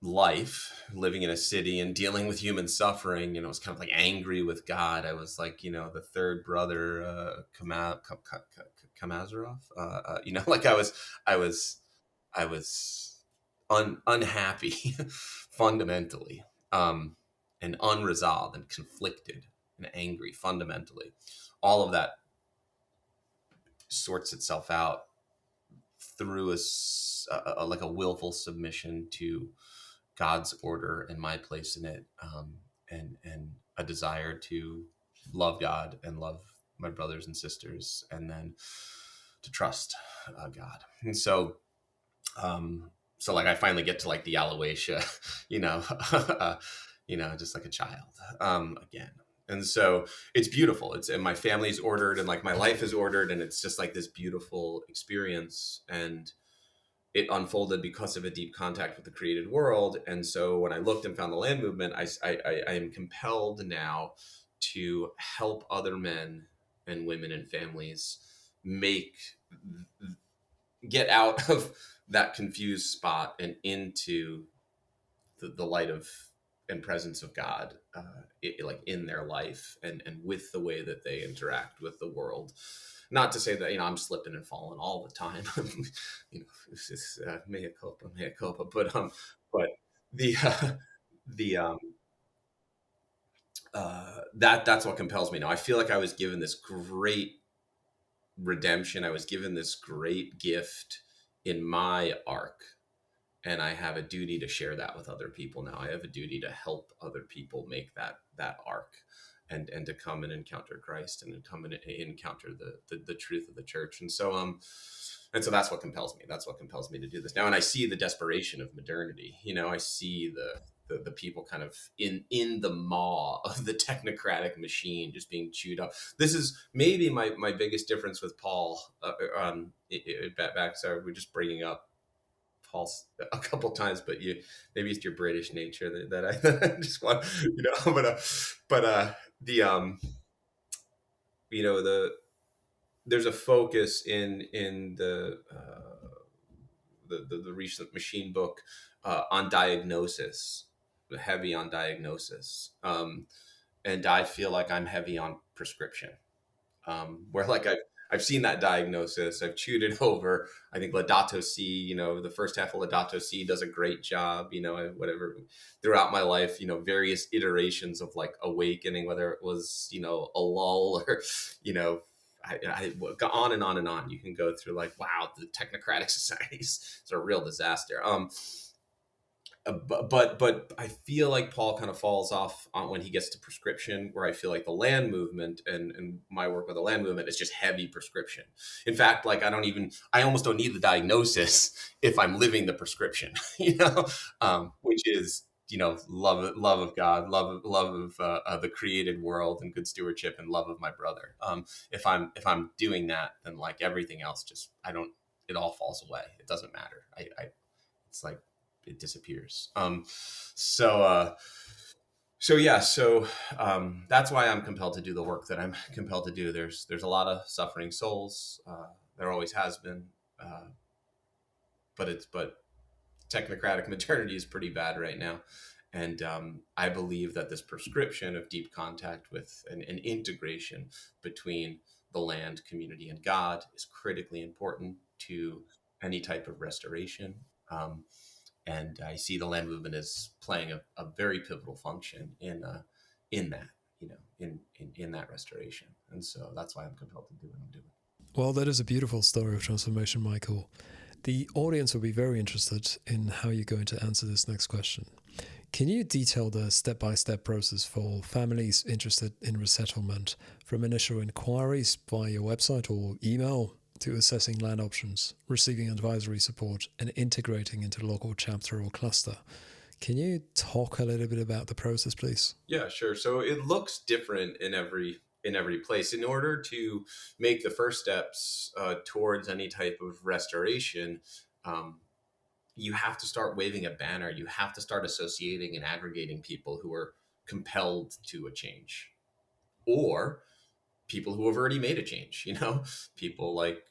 life, living in a city and dealing with human suffering. I was kind of like angry with God. I was like, the third brother, Kamazarov. Like I was unhappy fundamentally, and unresolved and conflicted and angry fundamentally. All of that sorts itself out through like a willful submission to God's order and my place in it, and a desire to love God and love my brothers and sisters, and then to trust God. And so like I finally get to like the Aloysia, just like a child, again. And so it's beautiful. And my family's ordered, and like my life is ordered, and it's just like this beautiful experience. And it unfolded because of a deep contact with the created world. And so when I looked and found the land movement, I am compelled now to help other men and women and families get out of that confused spot and into the light of and presence of God, like in their life, and with the way that they interact with the world. Not to say that I'm slipping and falling all the time. This is mea culpa, but the that's what compels me now. I feel like I was given this great redemption. I was given this great gift in my arc, and I have a duty to share that with other people now. I have a duty to help other people make that arc, and to come and encounter Christ and come and encounter the truth of the church. And so that's what compels me. That's what compels me to do this now. And I see the desperation of modernity. I see the people kind of in the maw of the technocratic machine just being chewed up. This is maybe my biggest difference with Paul. Sorry, we're just bringing up Paul a couple times, but maybe it's your British nature that I, that I just want, but the the there's a focus in the recent machine book on diagnosis, heavy on diagnosis, and I feel like I'm heavy on prescription. Where like I've seen that diagnosis, I've chewed it over. I think Laudato Si, the first half of Laudato Si does a great job. Whatever throughout my life, various iterations of like awakening, whether it was a lull or I go on and on and on. You can go through like, wow, the technocratic societies is a real disaster. But I feel like Paul kind of falls off on when he gets to prescription, where I feel like the land movement and my work with the land movement is just heavy prescription. In fact, like I almost don't need the diagnosis if I'm living the prescription, which is love of God, love of the created world and good stewardship and love of my brother. If I'm doing that, then like everything else it all falls away. It doesn't matter. It's like it disappears. That's why I'm compelled to do the work that I'm compelled to do. There's a lot of suffering souls. There always has been, but technocratic modernity is pretty bad right now. And I believe that this prescription of deep contact with an integration between the land, community, and God is critically important to any type of restoration. And I see the land movement as playing a very pivotal function in that, in that restoration. And so that's why I'm compelled to do what I'm doing. Well, that is a beautiful story of transformation, Michael. The audience will be very interested in how you're going to answer this next question. Can you detail the step-by-step process for families interested in resettlement, from initial inquiries via your website or email to assessing land options, receiving advisory support, and integrating into local chapter or cluster? Can you talk a little bit about the process, please? Yeah, sure. So it looks different in every place. In order to make the first steps towards any type of restoration, you have to start waving a banner. You have to start associating and aggregating people who are compelled to a change, or people who have already made a change. People like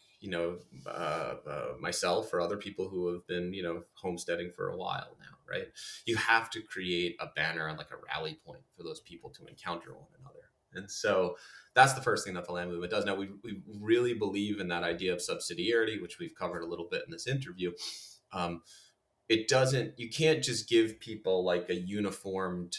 myself or other people who have been homesteading for a while now, right? You have to create a banner and like a rally point for those people to encounter one another. And so that's the first thing that the land movement does. Now we really believe in that idea of subsidiarity, which we've covered a little bit in this interview. You can't just give people like a uniformed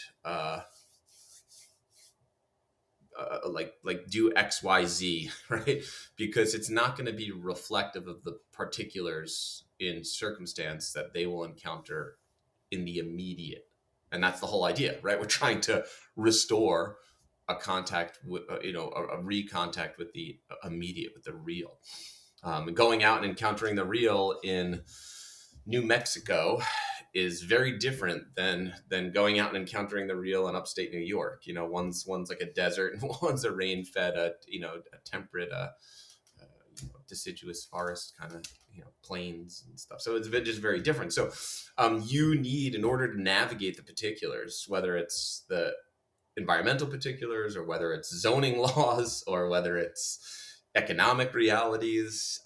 like do XYZ, right? Because it's not going to be reflective of the particulars in circumstance that they will encounter in the immediate. And that's the whole idea, right? We're trying to restore a contact with, a recontact with the immediate, with the real. Going out and encountering the real in New Mexico is very different than going out and encountering the real in upstate New York. One's like a desert and one's a rain-fed, a temperate, deciduous forest kind of, plains and stuff. So it's just very different. So you need, in order to navigate the particulars, whether it's the environmental particulars or whether it's zoning laws or whether it's economic realities,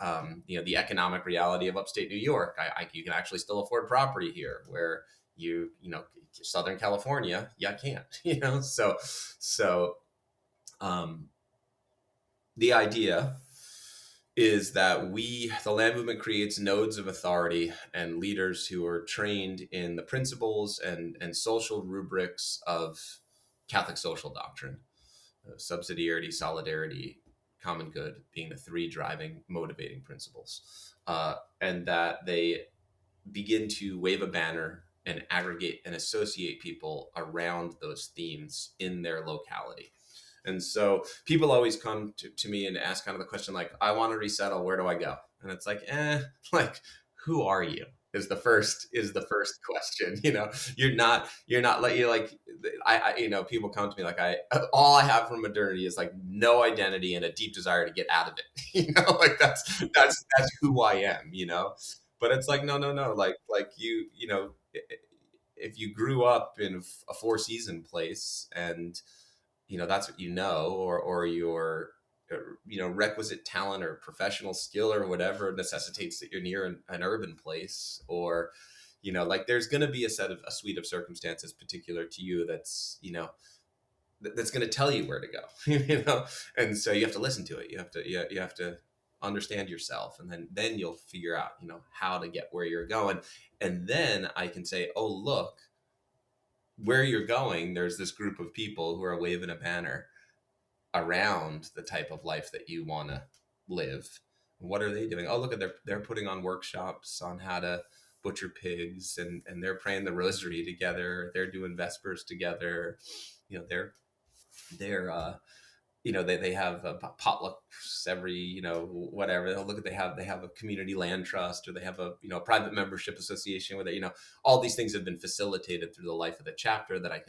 the economic reality of upstate New York. You can actually still afford property here, where Southern California, you can't. So the idea is that the land movement creates nodes of authority and leaders who are trained in the principles and social rubrics of Catholic social doctrine, subsidiarity, solidarity, common good being the three driving, motivating principles, and that they begin to wave a banner and aggregate and associate people around those themes in their locality. And so people always come to me and ask kind of the question like, I want to resettle, where do I go? And it's like, like, who are you? Is the first question. You're not like, people come to me like, all I have from modernity is like no identity and a deep desire to get out of it. Like that's who I am. But it's like, no, no, no, like if you grew up in a four season place and that's what or your requisite talent or professional skill or whatever necessitates that you're near an urban place, or like there's going to be a suite of circumstances particular to you that's going to tell you where to go. And so you have to listen to it. You have to understand yourself, and then you'll figure out how to get where you're going. And then I can say, oh, look, where you're going, there's this group of people who are waving a banner around the type of life that you want to live. What are they doing? Oh, look, they're putting on workshops on how to butcher pigs, and they're praying the rosary together. They're doing vespers together. They have potlucks every whatever. They'll look at they have a community land trust, or they have a private membership association where all these things have been facilitated through the life of the chapter that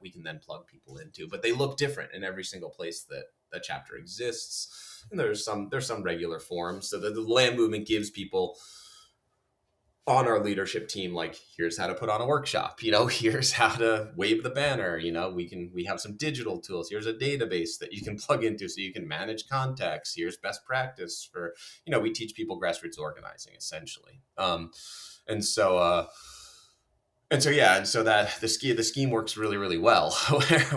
we can then plug people into. But they look different in every single place that the chapter exists, and there's some regular forms. So the land movement gives people on our leadership team, like, here's how to put on a workshop, here's how to wave the banner, we have some digital tools, here's a database that you can plug into so you can manage contacts, here's best practice for, we teach people grassroots organizing essentially. And so that the scheme works really, really well,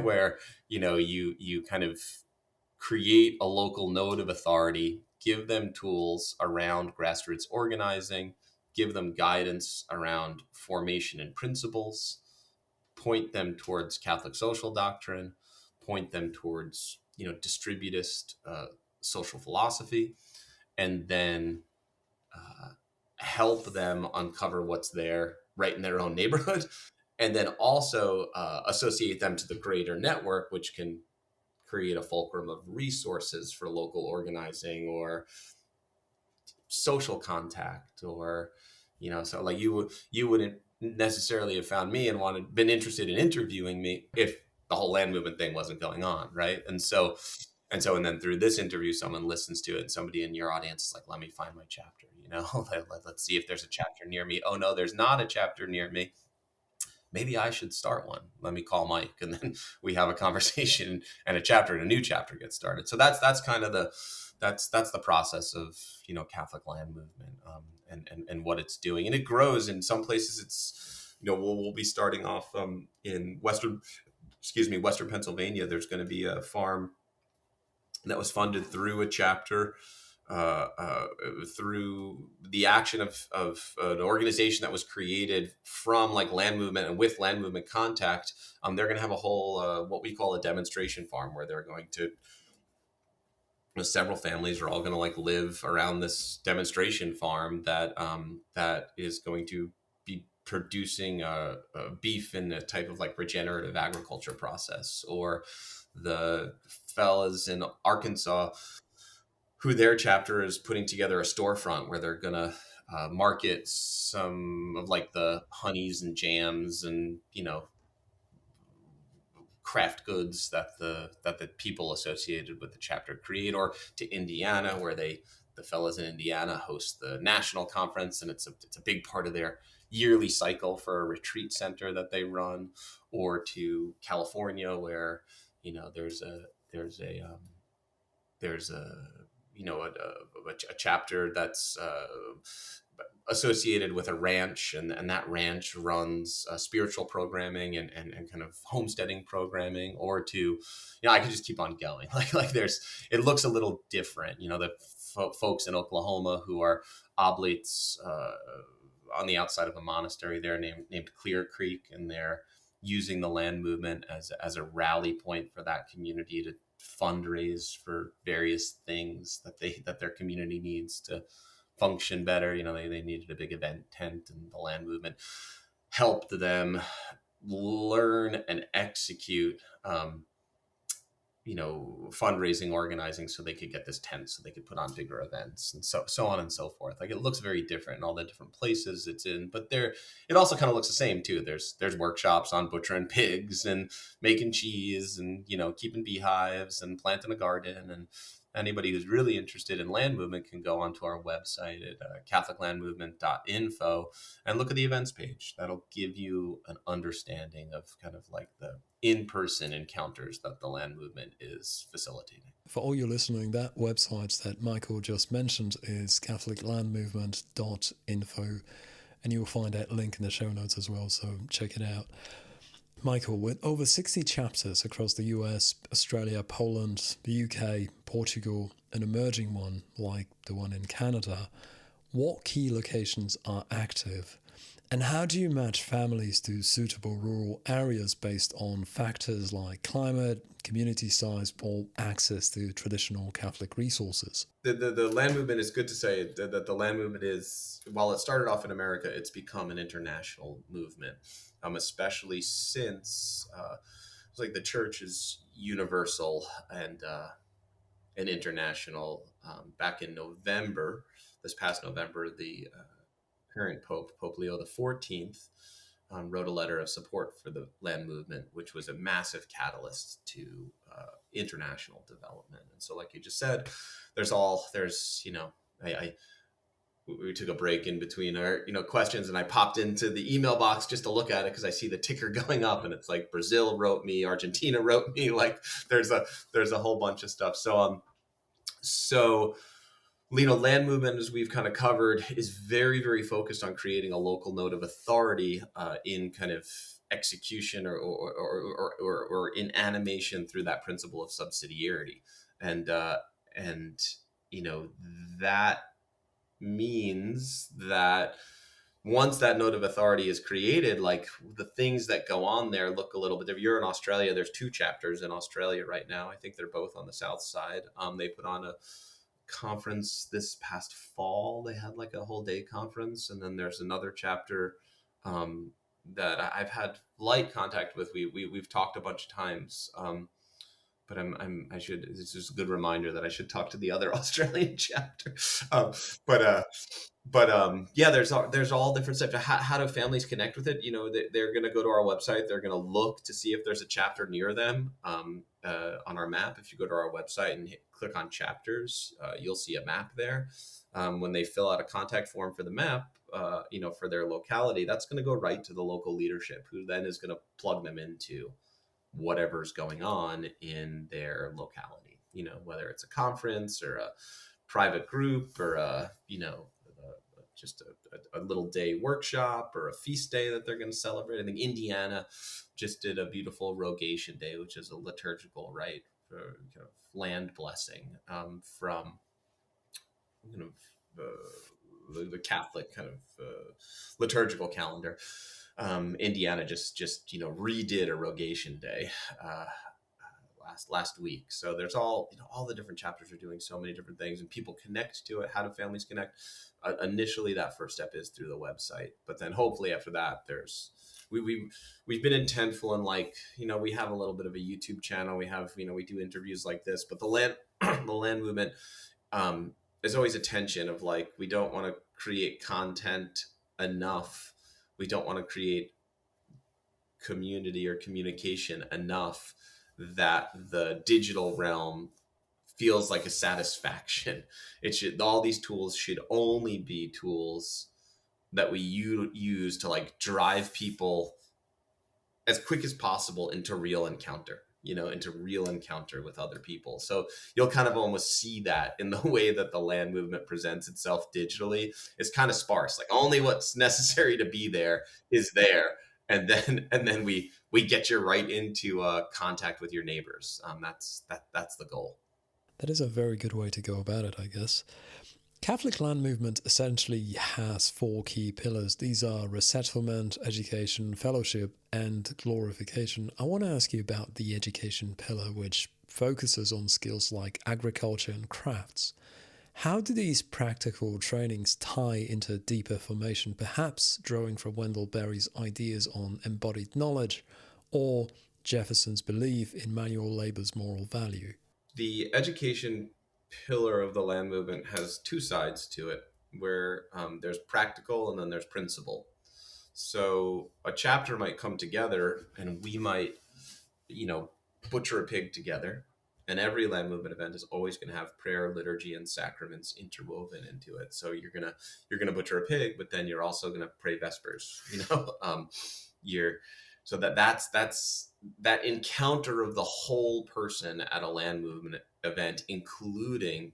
where you kind of create a local node of authority, give them tools around grassroots organizing, give them guidance around formation and principles, point them towards Catholic social doctrine, point them towards distributist social philosophy, and then help them uncover what's there right in their own neighborhood, and then also associate them to the greater network, which can create a fulcrum of resources for local organizing or social contact, or so like you wouldn't necessarily have found me and been interested in interviewing me if the whole land movement thing wasn't going on, right? And then through this interview, someone listens to it, and somebody in your audience is like, let me find my chapter. Let's see if there's a chapter near me. Oh no, there's not a chapter near me. Maybe I should start one. Let me call Mike, and then we have a conversation, and a new chapter gets started. So that's kind of that's the process of Catholic land movement, and what it's doing, and it grows. In some places, it's we'll be starting off in western Pennsylvania. There's going to be a farm that was funded through a chapter, uh, uh, through the action of an organization that was created from like land movement and with land movement contact. They're going to have a whole what we call a demonstration farm, where they're going to several families are all going to like live around this demonstration farm that is going to be producing beef in a type of like regenerative agriculture process. Or the fellas in Arkansas, who their chapter is putting together a storefront where they're going to market some of like the honeys and jams and craft goods that the people associated with the chapter create. Or to Indiana, where the fellows in Indiana host the national conference, and it's a big part of their yearly cycle for a retreat center that they run. Or to California, where there's a chapter that's associated with a ranch, and that ranch runs spiritual programming and kind of homesteading programming. Or to I could just keep on going. Like it looks a little different. The folks in Oklahoma who are oblates on the outside of a monastery there named Clear Creek, and they're using the land movement as a rally point for that community to fundraise for various things that their community needs to function better. They needed a big event tent, and the land movement helped them learn and execute fundraising, organizing, so they could get this tent, so they could put on bigger events, and so on and so forth. Like, it looks very different in all the different places it's in, but it also kind of looks the same too. There's workshops on butchering pigs and making cheese, and keeping beehives and planting a garden. And anybody who's really interested in land movement can go onto our website at catholiclandmovement.info and look at the events page. That'll give you an understanding of kind of like the in-person encounters that the land movement is facilitating. For all you listening, that website that Michael just mentioned is catholiclandmovement.info, and you'll find that link in the show notes as well, so check it out. Michael, with over 60 chapters across the US, Australia, Poland, the UK, Portugal, an emerging one like the one in Canada, what key locations are active? And how do you match families to suitable rural areas based on factors like climate, community size, or access to traditional Catholic resources? The land movement, is good to say that the land movement is, while it started off in America, it's become an international movement, especially since it's like the church is universal and international. Back in November, this past November, the current Pope Leo XIV, wrote a letter of support for the land movement, which was a massive catalyst to international development. And so, like you just said, I we took a break in between our questions, and I popped into the email box just to look at it because I see the ticker going up, and it's like Brazil wrote me, Argentina wrote me, like there's a whole bunch of stuff. So land movement, as we've kind of covered, is very, very focused on creating a local node of authority in kind of execution or in animation through that principle of subsidiarity. And that means that once that node of authority is created, like the things that go on there look a little bit different. You're in Australia. There's 2 chapters in Australia right now. I think they're both on the south side. They put on a conference this past fall. They had like a whole day conference, and then there's another chapter that I've had light contact with. We've talked a bunch of times, but I should. It's just a good reminder that I should talk to the other Australian chapter. But yeah, there's all different steps. How do families connect with it? They're going to go to our website. They're going to look to see if there's a chapter near them on our map. If you go to our website and click on chapters, you'll see a map there. When they fill out a contact form for the map, for their locality, that's going to go right to the local leadership, who then is going to plug them into whatever's going on in their locality. Whether it's a conference or a private group or just a little day workshop or a feast day that they're going to celebrate. I think Indiana just did a beautiful Rogation Day, which is a liturgical rite for kind of land blessing from the Catholic kind of liturgical calendar. Indiana just redid a Rogation Day last week. So there's all the different chapters are doing so many different things, and people connect to it. How do families connect? Initially, that first step is through the website, but then hopefully after that, we've been intentful in we have a little bit of a YouTube channel. We have we do interviews like this, but the land movement is always a tension of we don't want to create content enough. We don't want to create community or communication enough that the digital realm feels like a satisfaction. All these tools should only be tools that we use to drive people as quick as possible into real encounter with other people. So you'll kind of almost see that in the way that the land movement presents itself digitally. It's kind of sparse, only what's necessary to be there is there. And then we get you right into contact with your neighbors. That's the goal. That is a very good way to go about it, I guess. Catholic land movement essentially has 4 key pillars. These are resettlement, education, fellowship, and glorification. I want to ask you about the education pillar, which focuses on skills like agriculture and crafts. How do these practical trainings tie into deeper formation, perhaps drawing from Wendell Berry's ideas on embodied knowledge, or Jefferson's belief in manual labor's moral value? The education pillar of the land movement has two sides to it, where there's practical and then there's principle. So a chapter might come together and we might, you know, butcher a pig together. And every land movement event is always going to have prayer, liturgy, and sacraments interwoven into it. So you're gonna butcher a pig, but then you're also going to pray vespers. You're so that's that encounter of the whole person at a land movement event, including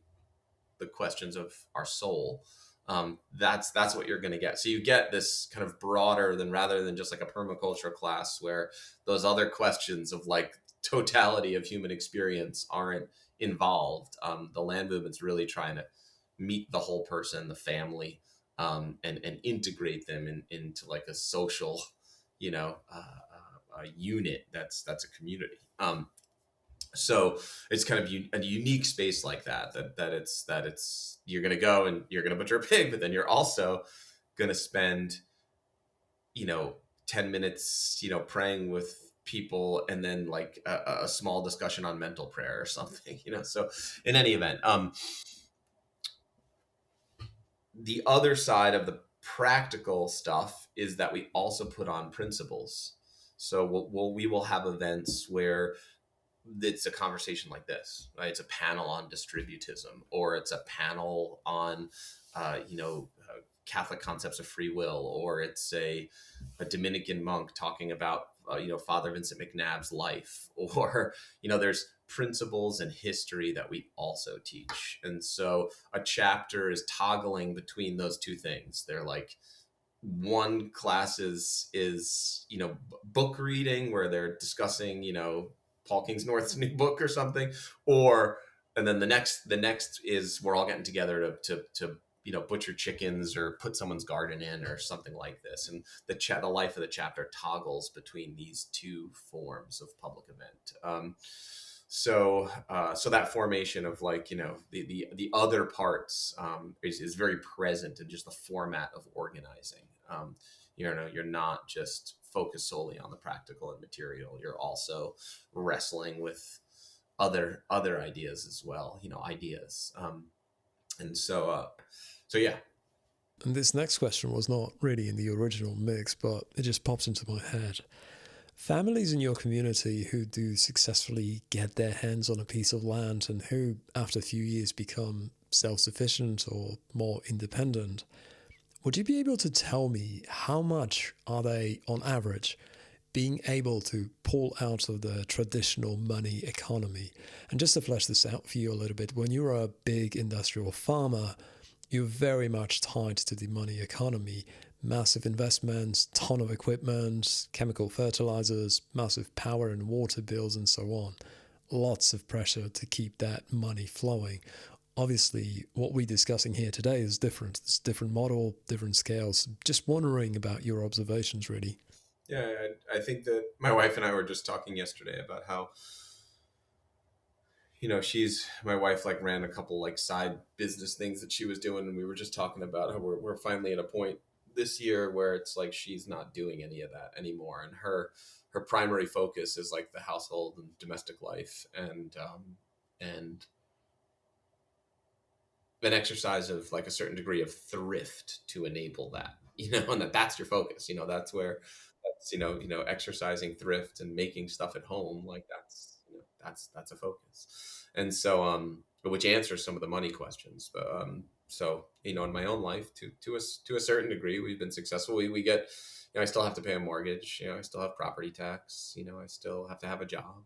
the questions of our soul. That's what you're going to get. So you get this kind of broader than rather than just like a permaculture class where those other questions of like totality of human experience aren't involved. The land movement's really trying to meet the whole person, the family, and integrate them into like a social, a unit that's a community. So it's kind of a unique space like that it's you're going to go and you're going to butcher a pig, but then you're also going to spend 10 minutes praying with people, and then like a small discussion on mental prayer or something. So in any event, the other side of the practical stuff is that we also put on principles. So we will have events where it's a conversation like this, right? It's a panel on distributism, or it's a panel on, Catholic concepts of free will, or it's a Dominican monk talking about, Father Vincent McNabb's life, or, there's principles and history that we also teach. And so a chapter is toggling between those two things. They're like, one class is book reading where they're discussing Paul Kingsnorth's new book or something, or and then the next is we're all getting together to butcher chickens or put someone's garden in or something like this. And the life of the chapter toggles between these two forms of public event. So that formation of like the other parts is very present in just the format of organizing. You're not just focused solely on the practical and material. You're also wrestling with other ideas as well. Ideas. And so yeah. And this next question was not really in the original mix, but it just pops into my head. Families in your community who do successfully get their hands on a piece of land and who, after a few years, become self-sufficient or more independent, would you be able to tell me how much are they, on average, being able to pull out of the traditional money economy? And just to flesh this out for you a little bit, when you're a big industrial farmer, you're very much tied to the money economy. Massive investments, ton of equipment, chemical fertilizers, massive power and water bills, and so on. Lots of pressure to keep that money flowing. Obviously, what we're discussing here today is different. It's a different model, different scales. Just wondering about your observations, really. Yeah, I think that my wife and I were just talking yesterday about how my wife like ran a couple like side business things that she was doing, and we were just talking about how we're finally at a point this year where it's like she's not doing any of that anymore, and her primary focus is like the household and domestic life, and an exercise of like a certain degree of thrift to enable that, and that's your focus. That's where that's exercising thrift and making stuff at home, like that's a focus. And so which answers some of the money questions. But so in my own life, to a certain degree, we've been successful. We get, I still have to pay a mortgage, I still have property tax, I still have to have a job.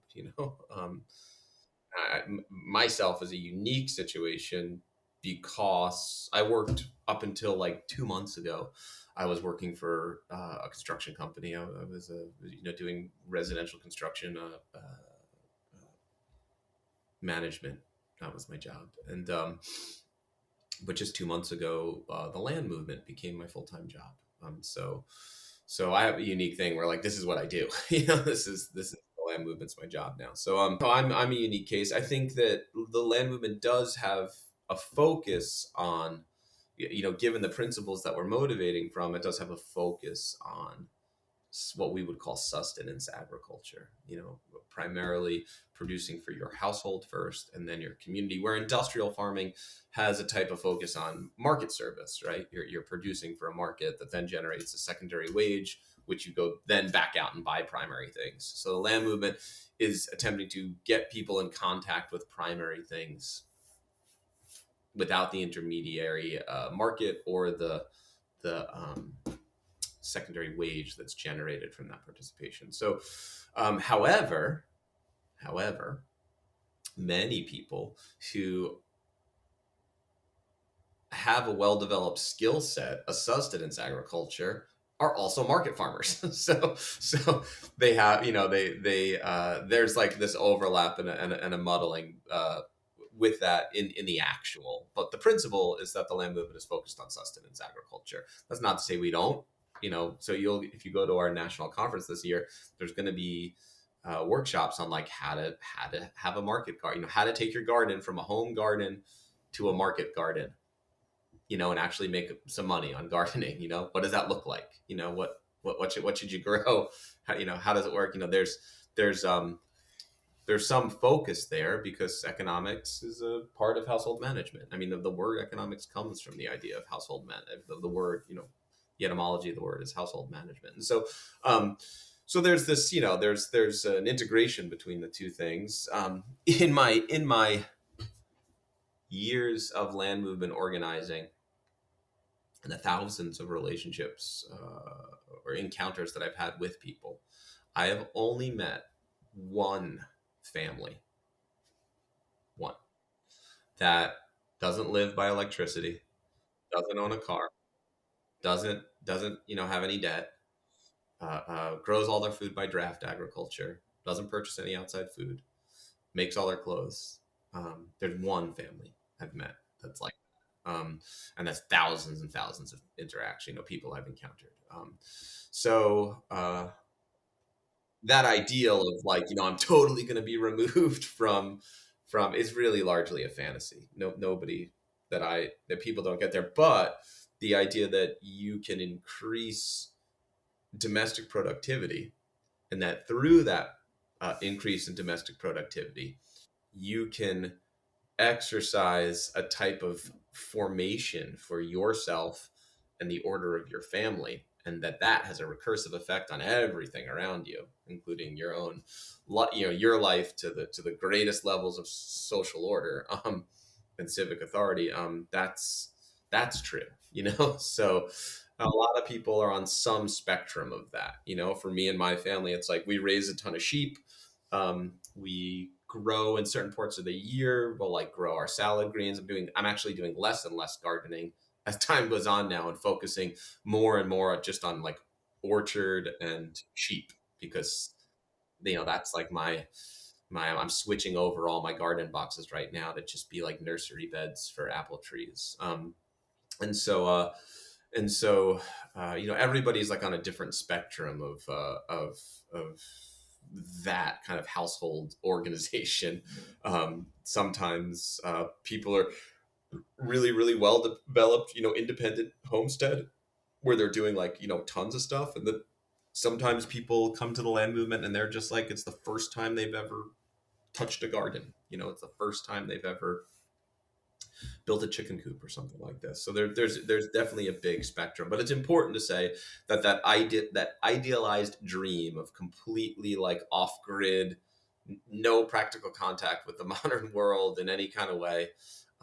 Myself is a unique situation because I worked up until like 2 months ago. I was working for a construction company. I was doing residential construction management. That was my job. And but just 2 months ago, the land movement became my full time job. So I have a unique thing where like this is what I do. This is the land movement's my job now. So I'm a unique case. I think that the land movement does have a focus on, given the principles that we're motivating from, it does have a focus on what we would call sustenance agriculture, primarily producing for your household first and then your community, where industrial farming has a type of focus on market service, right? You're producing for a market that then generates a secondary wage, which you go then back out and buy primary things. So the land movement is attempting to get people in contact with primary things without the intermediary market or the secondary wage that's generated from that participation. So, however, many people who have a well-developed skill set of sustenance agriculture are also market farmers. So they have, there's like this overlap and a muddling with that in the actual. But the principle is that the land movement is focused on sustenance agriculture. That's not to say we don't. So if you go to our national conference this year, there's going to be workshops on like how to have a market garden. How to take your garden from a home garden to a market garden, and actually make some money on gardening. What does that look like? What should you grow? How does it work? There's some focus there because economics is a part of household management. I mean, the word economics comes from the idea of household management. The word, the etymology of the word is household management. And so there's this, there's an integration between the two things. In my years of land movement organizing and the thousands of relationships or encounters that I've had with people, I have only met one family, one, that doesn't live by electricity, doesn't own a car, doesn't have any debt, grows all their food by draft agriculture, doesn't purchase any outside food, makes all their clothes. There's one family I've met that's like, and that's thousands and thousands of interaction, people I've encountered. So that ideal of like, I'm totally going to be removed from is really largely a fantasy. Nobody that people don't get there, but the idea that you can increase domestic productivity and that through that increase in domestic productivity, you can exercise a type of formation for yourself and the order of your family, and that has a recursive effect on everything around you, including your own your life to the greatest levels of social order and civic authority. That's true. So a lot of people are on some spectrum of that. For me and my family, it's like we raise a ton of sheep. We grow in certain parts of the year. We'll like grow our salad greens. I'm actually doing less and less gardening as time goes on now, and focusing more and more just on like orchard and sheep, because that's like I'm switching over all my garden boxes right now to just be like nursery beds for apple trees. And so everybody's like on a different spectrum of that kind of household organization. Sometimes people are really, really well developed, independent homestead where they're doing like, tons of stuff. And then sometimes people come to the land movement and they're just like, it's the first time they've ever touched a garden. It's the first time they've ever built a chicken coop or something like this. So there's definitely a big spectrum, but it's important to say that idealized dream of completely like off grid, no practical contact with the modern world in any kind of way,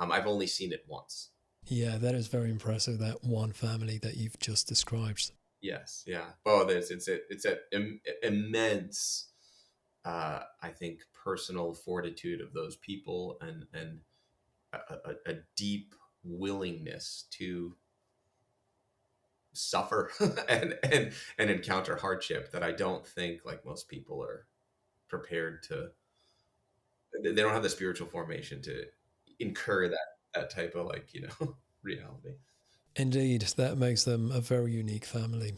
I've only seen it once. Yeah, that is very impressive, that one family that you've just described. Yes, yeah. Oh, it's an immense, I think, personal fortitude of those people, and a deep willingness to suffer and encounter hardship that I don't think like most people are prepared to. They don't have the spiritual formation to incur that type of like reality. Indeed, that makes them a very unique family.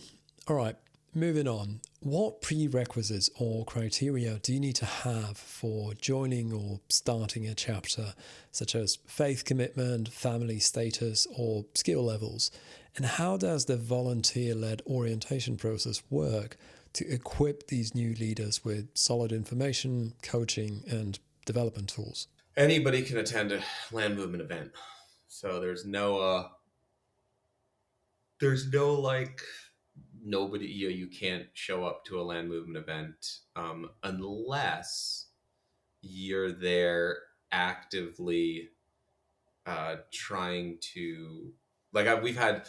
All right, moving on. What prerequisites or criteria do you need to have for joining or starting a chapter, such as faith commitment, family status, or skill levels? And how does the volunteer led orientation process work to equip these new leaders with solid information, coaching, and development tools? Anybody can attend a land movement event. So there's no like nobody, you can't show up to a land movement event unless you're there actively trying to like we've had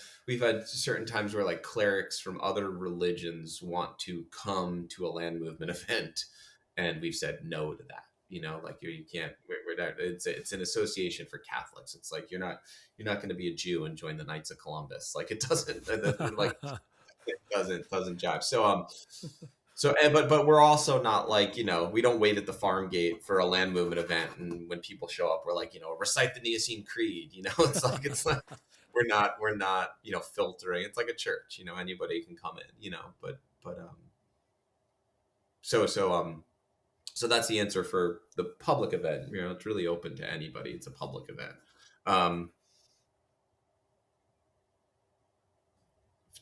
certain times where like clerics from other religions want to come to a land movement event, and we've said no to that. Like you can't. We're not, it's an association for Catholics. It's like you're not going to be a Jew and join the Knights of Columbus. Like it doesn't. Like it doesn't jive. But we're also not like, we don't wait at the farm gate for a land movement event. And when people show up, we're like, recite the Nicene Creed, we're not, filtering. It's like a church, anybody can come in, so, so, so that's the answer for the public event. It's really open to anybody. It's a public event.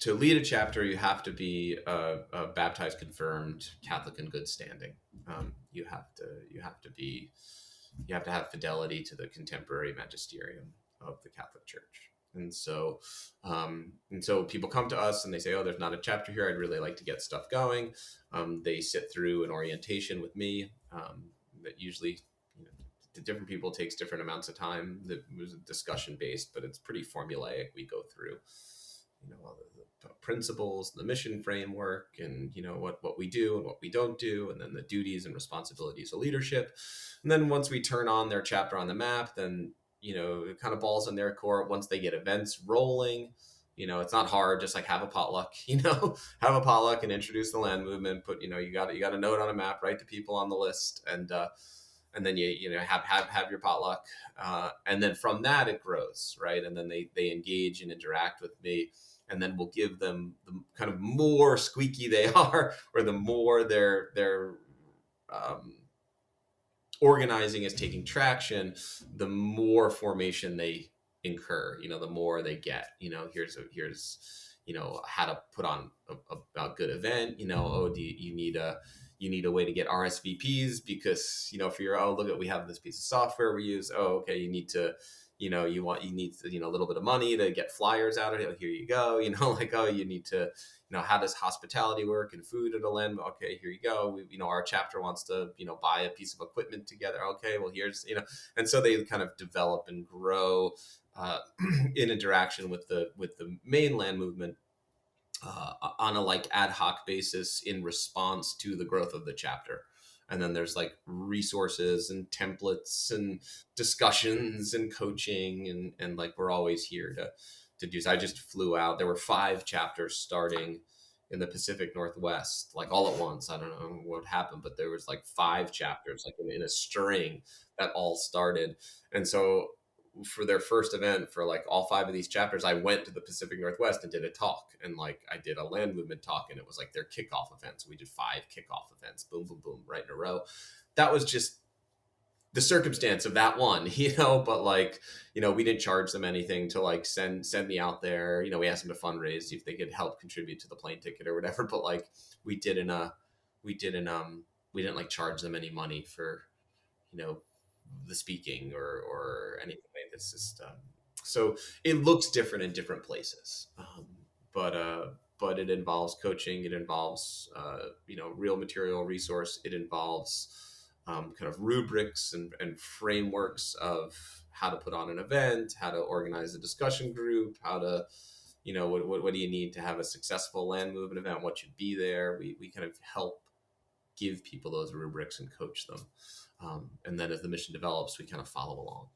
To lead a chapter, you have to be a baptized, confirmed Catholic in good standing. You have to have fidelity to the contemporary magisterium of the Catholic Church. And so people come to us and they say, "Oh, there's not a chapter here. I'd really like to get stuff going." They sit through an orientation with me that usually, to different people, takes different amounts of time. That was discussion based, but it's pretty formulaic. We go through all the principles, the mission framework, and what we do and what we don't do, and then the duties and responsibilities of leadership. And then once we turn on their chapter on the map, then it kind of balls in their court. Once they get events rolling, it's not hard. Just like have a potluck, have a potluck and introduce the land movement. Put you got a note on a map, write the people on the list, and then you have your potluck, and then from that it grows, right? And then they engage and interact with me, and then we'll give them the kind of more squeaky they are, or the more their organizing is taking traction, the more formation they incur. The more they get. Here's how to put on a good event. Oh, do you need a way to get RSVPs because for your, oh, look at, we have this piece of software we use. Oh, okay, you need to you need a little bit of money to get flyers out of it. Here you go. Like, oh, you need to how does hospitality work and food at a land? Okay, here you go. Our chapter wants to buy a piece of equipment together. Okay, well, here's and so they kind of develop and grow in interaction with the main land movement on a like ad hoc basis in response to the growth of the chapter. And then there's like resources and templates and discussions and coaching, and like we're always here to do. So I just flew out. There were 5 chapters starting in the Pacific Northwest, like all at once. I don't know what happened, but there was like 5 chapters, like in a string, that all started. And so for their first event, for like all 5 of these chapters, I went to the Pacific Northwest and did a talk, and like I did a land movement talk, and it was like their kickoff event. So we did 5 kickoff events, boom, boom, boom, right in a row. That was just the circumstance of that one, but like, we didn't charge them anything to like send me out there. We asked them to fundraise if they could help contribute to the plane ticket or whatever, but like we didn't like charge them any money for, the speaking or anything like this. Just so it looks different in different places, but it involves coaching. It involves real material resource. It involves kind of rubrics and frameworks of how to put on an event, how to organize a discussion group, how to what do you need to have a successful land movement event, what should be there. We kind of help give people those rubrics and coach them. And then as the mission develops, we kind of follow along.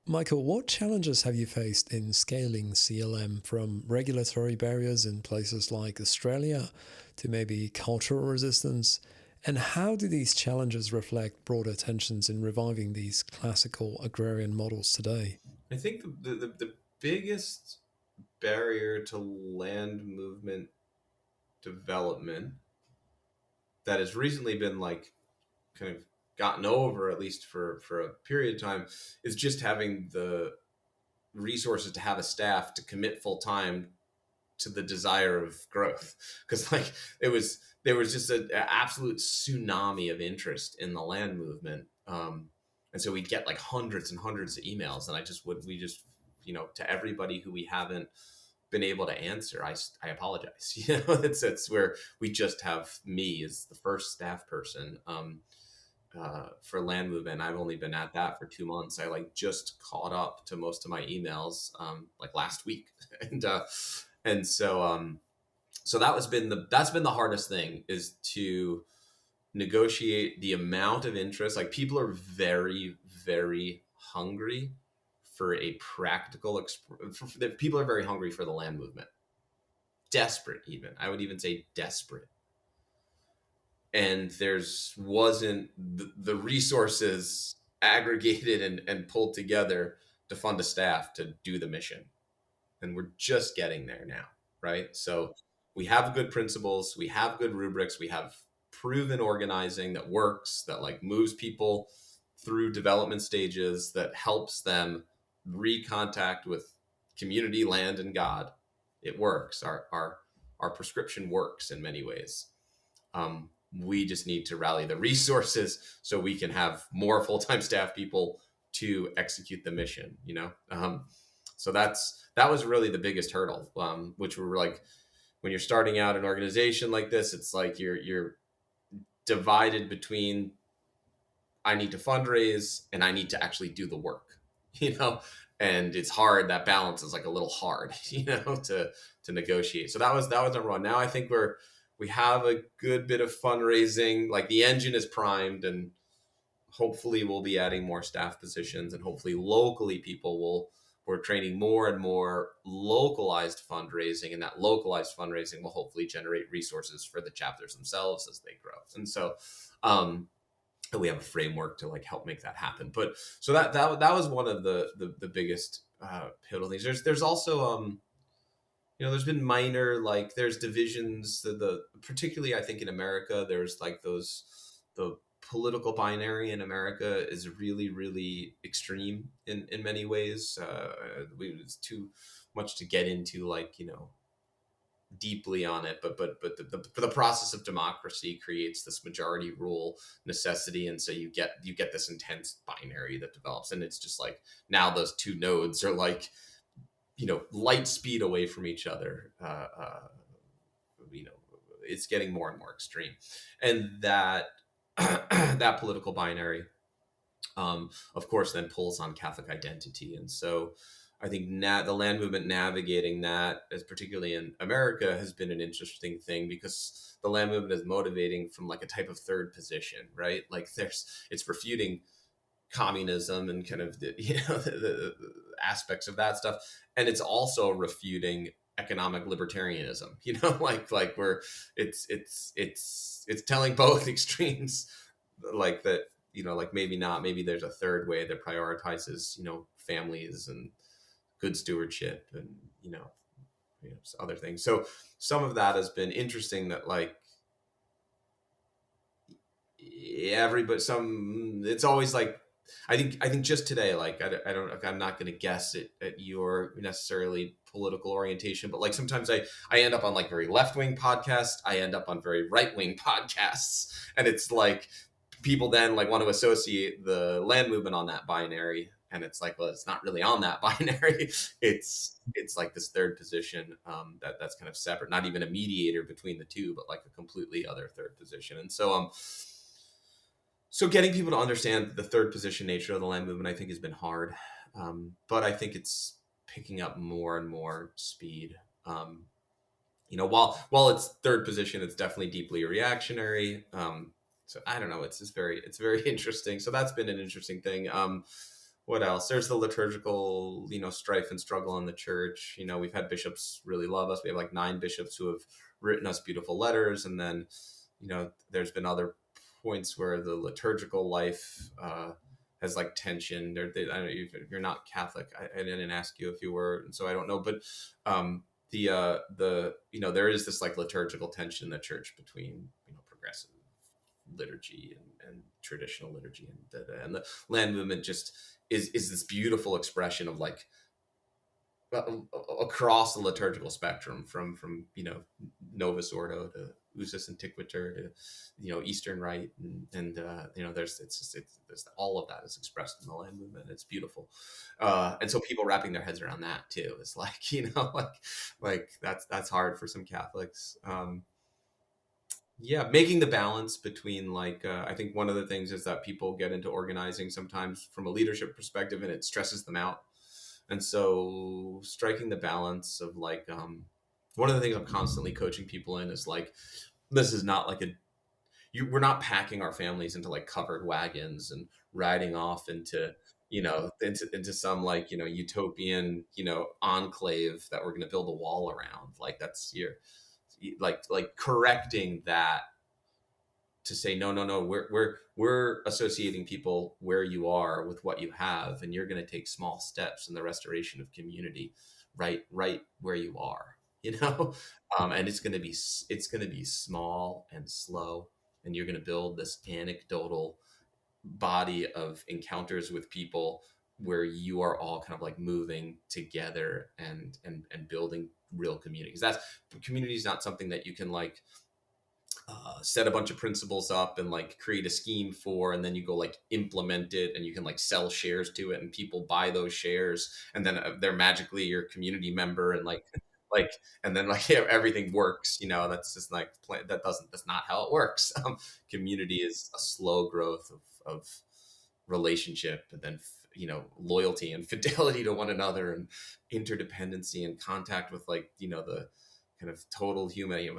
Michael, what challenges have you faced in scaling CLM, from regulatory barriers in places like Australia to maybe cultural resistance? And how do these challenges reflect broader tensions in reviving these classical agrarian models today? I think the biggest barrier to land movement development that has recently been like kind of gotten over, at least for a period of time, is just having the resources to have a staff to commit full time to the desire of growth, because like there was just an absolute tsunami of interest in the land movement, and so we'd get like hundreds and hundreds of emails, and we just to everybody who we haven't been able to answer, I apologize. It's where we just have me as the first staff person for land movement. I've only been at that for 2 months. I like just caught up to most of my emails like last week, and so that's been the hardest thing, is to negotiate the amount of interest. Like, people are very, very hungry for a practical people are very hungry for the land movement, desperate, even I would even say desperate, and there's wasn't the resources aggregated and pulled together to fund a staff to do the mission, and we're just getting there now, right? So we have good principles, we have good rubrics, we have proven organizing that works, that like moves people through development stages, that helps them recontact with community, land, and God. It works. Our prescription works in many ways. We just need to rally the resources so we can have more full-time staff people to execute the mission, so that was really the biggest hurdle, which were like, when you're starting out an organization like this, it's like you're divided between, I need to fundraise and I need to actually do the work, and it's hard. That balance is like a little hard, to negotiate. So that was number one. Now I think we have a good bit of fundraising, like the engine is primed, and hopefully we'll be adding more staff positions, and hopefully locally we're training more and more localized fundraising, and that localized fundraising will hopefully generate resources for the chapters themselves as they grow. And so we have a framework to like help make that happen. But so that was one of the biggest pivotal things. There's also there's been minor, like there's divisions, particularly I think in America, there's like the political binary in America is really, really extreme in many ways. It's too much to get into, like, deeply on it, but the process of democracy creates this majority rule necessity, and so you get this intense binary that develops, and it's just like, now those two nodes are like, light speed away from each other. It's getting more and more extreme, and that that political binary, of course, then pulls on Catholic identity. And so I think the land movement navigating that, as particularly in America, has been an interesting thing, because the land movement is motivating from like a type of third position, right? Like it's refuting communism and kind of the aspects of that stuff, and it's also refuting economic libertarianism, like where it's telling both extremes, like that, like maybe there's a third way that prioritizes, families and good stewardship and other things. So some of that has been interesting, that like everybody, it's always like, I think just today, like I don't, I'm not going to guess at your necessarily political orientation, but like sometimes I end up on like very left-wing podcasts, I end up on very right-wing podcasts, and it's like people then like want to associate the land movement on that binary, and it's like, well, it's not really on that binary. It's like this third position, that's kind of separate, not even a mediator between the two, but like a completely other third position. And so getting people to understand the third position nature of the land movement, I think, has been hard, but I think it's picking up more and more speed. While it's third position, it's definitely deeply reactionary. So I don't know. It's very interesting. So that's been an interesting thing. What else? There's the liturgical, strife and struggle in the church. We've had bishops really love us. We have like 9 bishops who have written us beautiful letters, and then, there's been other points where the liturgical life has like tension. I don't know, if you're not Catholic, I didn't ask you if you were, and so I don't know, but there is this like liturgical tension in the church between progressive liturgy and traditional liturgy, and the land movement just is this beautiful expression of like across the liturgical spectrum, from Novus Ordo to Usus Antiquiter to Eastern Rite, and there's all of that is expressed in the land movement. It's beautiful, and so people wrapping their heads around that too is like that's hard for some Catholics. Yeah, making the balance between I think one of the things is that people get into organizing sometimes from a leadership perspective and it stresses them out. And so striking the balance of one of the things I'm constantly coaching people in is this is not like we're not packing our families into like covered wagons and riding off into some utopian enclave that we're going to build a wall around. Like that's your like correcting that to say no, no, no, we're associating people where you are with what you have, and you're going to take small steps in the restoration of community right where you are, and it's going to be small and slow, and you're going to build this anecdotal body of encounters with people where you are all kind of like moving together and building real communities. That's community is not something that you can set a bunch of principles up and like create a scheme for, and then you go like implement it, and you can like sell shares to it, and people buy those shares, and then they're magically your community member, and like and then everything works. That's just that's not how it works. Community is a slow growth of relationship, and then loyalty and fidelity to one another, and interdependency and contact with the kind of total human,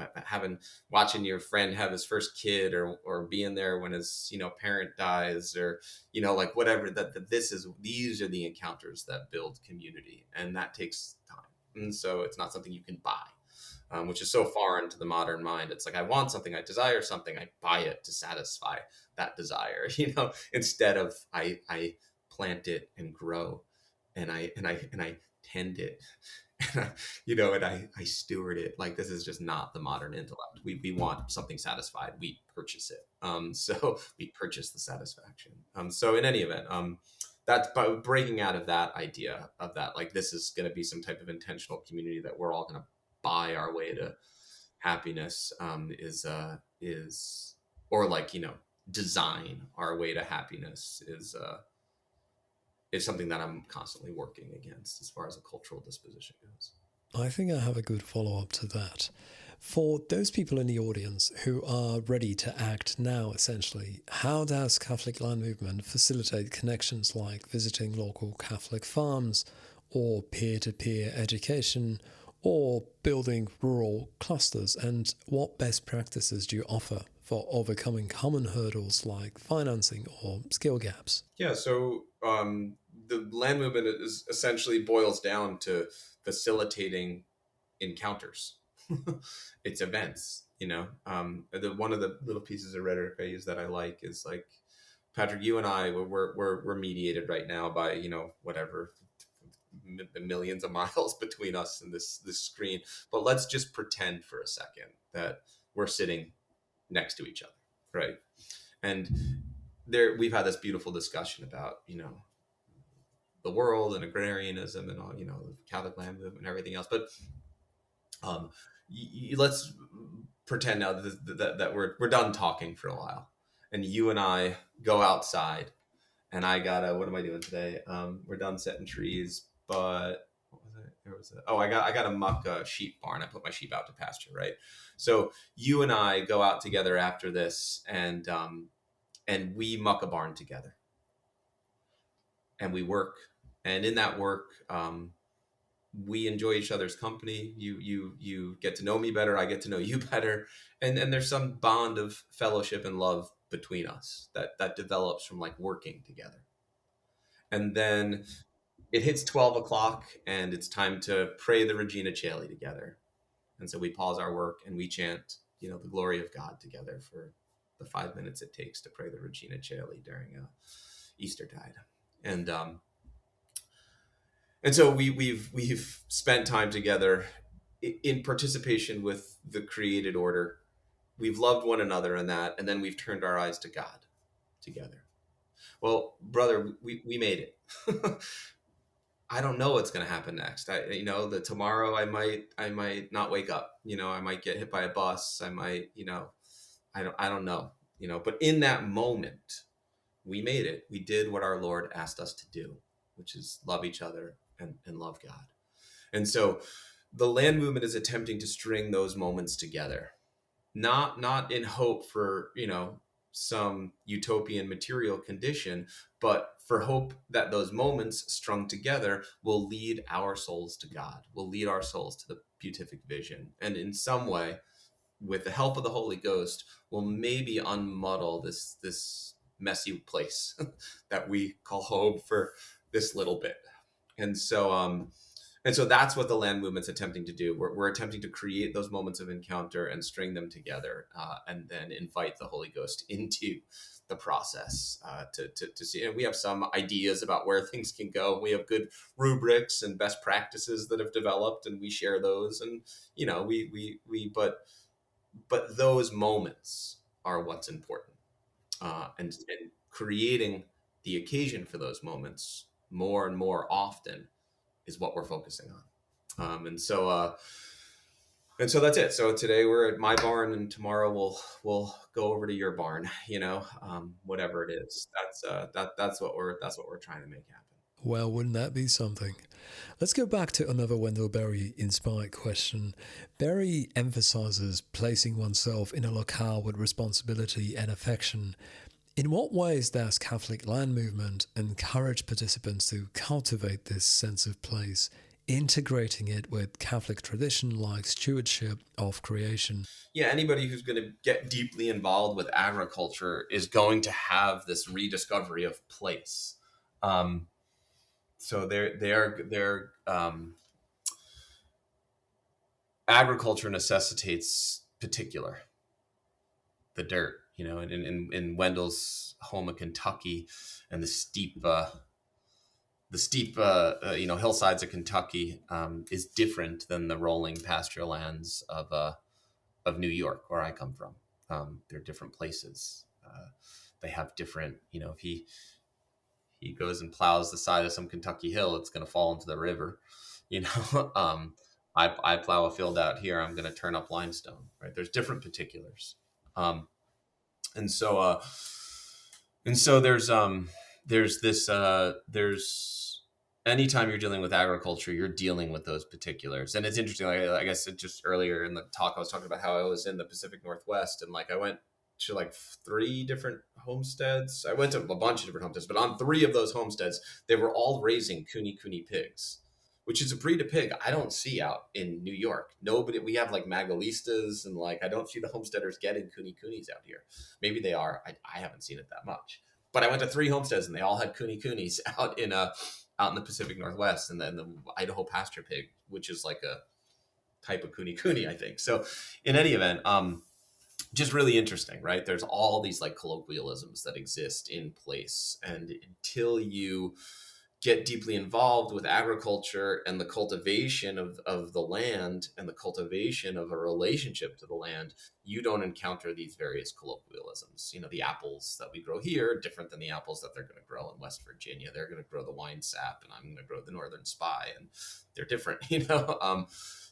watching your friend have his first kid, or being there when his parent dies, or like whatever, these are the encounters that build community, and that takes time. And so it's not something you can buy, which is so foreign to the modern mind. It's like, I want something, I desire something, I buy it to satisfy that desire, instead of I plant it and grow, and I tend it, and I steward it. Like, this is just not the modern intellect. We want something satisfied, we purchase it. So we purchase the satisfaction. So in any event, that's by breaking out of that idea of that, like, this is going to be some type of intentional community that we're all going to buy our way to happiness, is or design our way to happiness, is something that I'm constantly working against as far as a cultural disposition goes. I think I have a good follow up to that. For those people in the audience who are ready to act now, essentially, how does Catholic Land Movement facilitate connections like visiting local Catholic farms, or peer to peer education, or building rural clusters? And what best practices do you offer for overcoming common hurdles like financing or skill gaps? Yeah, so the land movement is essentially boils down to facilitating encounters. It's events. One of the little pieces of rhetoric I use that I like is like, Patrick, you and I, we're mediated right now by whatever millions of miles between us and this screen. But let's just pretend for a second that we're sitting next to each other, right? And we've had this beautiful discussion about the world and agrarianism and all, the Catholic land movement and everything else. But let's pretend now that we're done talking for a while, and you and I go outside, and I gotta, what am I doing today? We're done setting trees, but what was it? I got to muck a sheep barn. I put my sheep out to pasture, right? So you and I go out together after this, and we muck a barn together, and we work, and in that work, we enjoy each other's company. You get to know me better, I get to know you better, and there's some bond of fellowship and love between us that develops from like working together. And then it hits 12 o'clock, and it's time to pray the Regina Caeli together. And so we pause our work and we chant the glory of God together for the 5 minutes it takes to pray the Regina Caeli during Eastertide. And so we've spent time together in participation with the created order. We've loved one another in that, and then we've turned our eyes to God together. Well, brother, we made it. I don't know what's going to happen next. The tomorrow I might not wake up. I might get hit by a bus. I might, I don't know. But in that moment, we made it. We did what our Lord asked us to do, which is love each other and love God. And so the land movement is attempting to string those moments together, not in hope for, some utopian material condition, but for hope that those moments strung together will lead our souls to God, will lead our souls to the beatific vision. And in some way, with the help of the Holy Ghost, will maybe unmuddle this messy place that we call home for this little bit. And so that's what the land movement's attempting to do. We're attempting to create those moments of encounter and string them together, and then invite the Holy Ghost into the process, to see. And we have some ideas about where things can go. We have good rubrics and best practices that have developed, and we share those. And but those moments are what's important, and creating the occasion for those moments more and more often is what we're focusing on. And so that's it. So today we're at my barn, and tomorrow we'll go over to your barn. Whatever it is. That's what we're trying to make happen. Well, wouldn't that be something? Let's go back to another Wendell Berry inspired question. Berry emphasizes placing oneself in a locale with responsibility and affection. In what ways does Catholic land movement encourage participants to cultivate this sense of place, integrating it with Catholic tradition like stewardship of creation? Yeah, anybody who's going to get deeply involved with agriculture is going to have this rediscovery of place. So agriculture necessitates particular, the dirt, in Wendell's home of Kentucky, and the steep hillsides of Kentucky, is different than the rolling pasture lands of New York, where I come from. They're different places. They have different, if he goes and plows the side of some Kentucky hill, it's going to fall into the river. You know, I plow a field out here, I'm going to turn up limestone. Right? There's different particulars, um, and so there's this there's anytime you're dealing with agriculture, you're dealing with those particulars. And it's interesting. Like, I guess just earlier in the talk, I was talking about how I was in the Pacific Northwest, and like I went to like 3 different homesteads. I went to a bunch of different homesteads, but on 3 of those homesteads, they were all raising kune pigs, which is a breed of pig I don't see out in New York. Nobody, we have like Magalistas, and like I don't see the homesteaders getting kunis out here. Maybe they are. I haven't seen it that much. But I went to 3 homesteads, and they all had kunis out in the Pacific Northwest, and then the Idaho pasture pig, which is like a type of kune, I think. So, in any event, just really interesting, right? There's all these like colloquialisms that exist in place, and until you get deeply involved with agriculture and the cultivation of the land and the cultivation of a relationship to the land, you don't encounter these various colloquialisms. The apples that we grow here are different than the apples that they're going to grow in West Virginia. They're going to grow the wine sap, and I'm going to grow the Northern Spy, and they're different.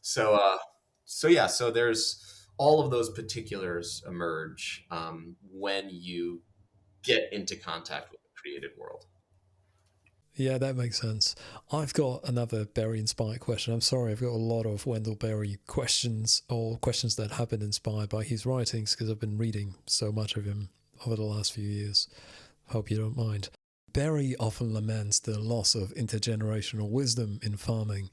So there's all of those particulars emerge, when you get into contact with the created world. Yeah, that makes sense. I've got another Berry inspired question. I'm sorry, I've got a lot of Wendell Berry questions, or questions that have been inspired by his writings, because I've been reading so much of him over the last few years. Hope you don't mind. Berry often laments the loss of intergenerational wisdom in farming.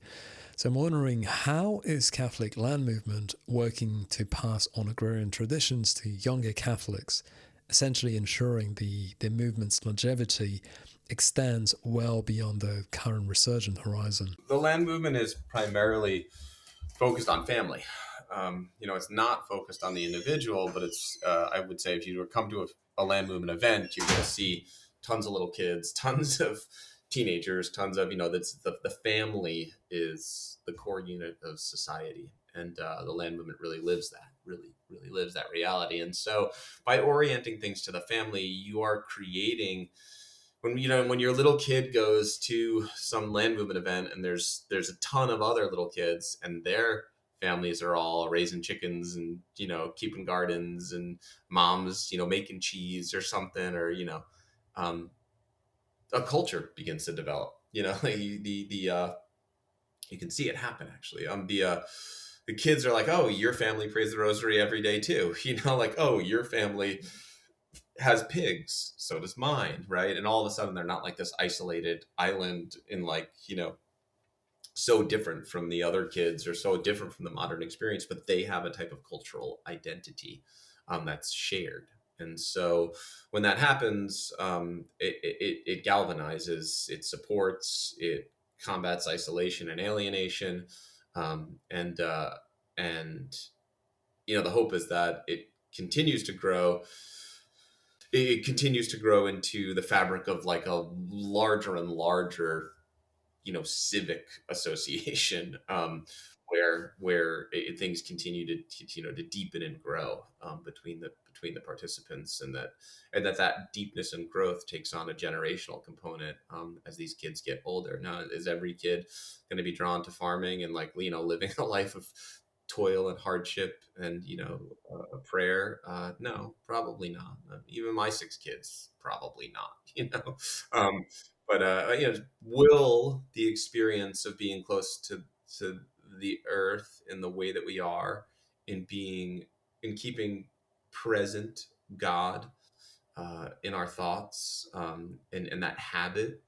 So I'm wondering, how is Catholic land movement working to pass on agrarian traditions to younger Catholics, essentially ensuring the movement's longevity extends well beyond the current resurgent horizon? The land movement is primarily focused on family. It's not focused on the individual, but it's, I would say, if you were to come to a land movement event, you're going to see tons of little kids, tons of teenagers, tons of, that's the family is the core unit of society. And the land movement really lives that, really lives that reality. And so by orienting things to the family, you are creating when your little kid goes to some land movement event and there's a ton of other little kids and their families are all raising chickens and keeping gardens, and moms making cheese or something, or um, a culture begins to develop. You can see it happen actually. The kids are like, oh, your family prays the rosary every day too. Like, oh, your family has pigs, so does mine, right? And all of a sudden they're not like this isolated island in like, so different from the other kids or so different from the modern experience, but they have a type of cultural identity that's shared. And so when that happens, it galvanizes, it supports, it combats isolation and alienation, and the hope is that it continues to grow into the fabric of like a larger and larger civic association, where things continue to deepen and grow between the participants, and that deepness and growth takes on a generational component as these kids get older. Now, is every kid going to be drawn to farming and like living a life of toil and hardship and prayer? No, probably not. Even my 6 kids, probably not. Um, but will the experience of being close to the earth in the way that we are, in keeping present God in our thoughts, and that habit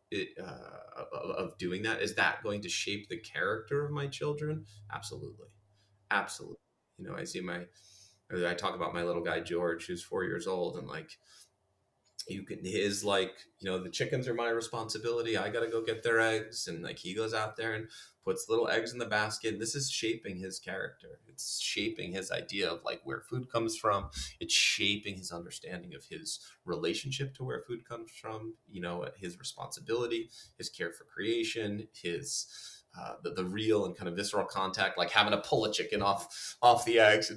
of doing that, is that going to shape the character of my children? Absolutely, absolutely. I talk about my little guy George, who's 4 years old, and like his like the chickens are my responsibility, I gotta go get their eggs, and like he goes out there and puts little eggs in the basket. This is shaping his character, it's shaping his idea of like where food comes from, it's shaping his understanding of his relationship to where food comes from, his responsibility, his care for creation, his the real and kind of visceral contact, like having to pull a chicken off the eggs,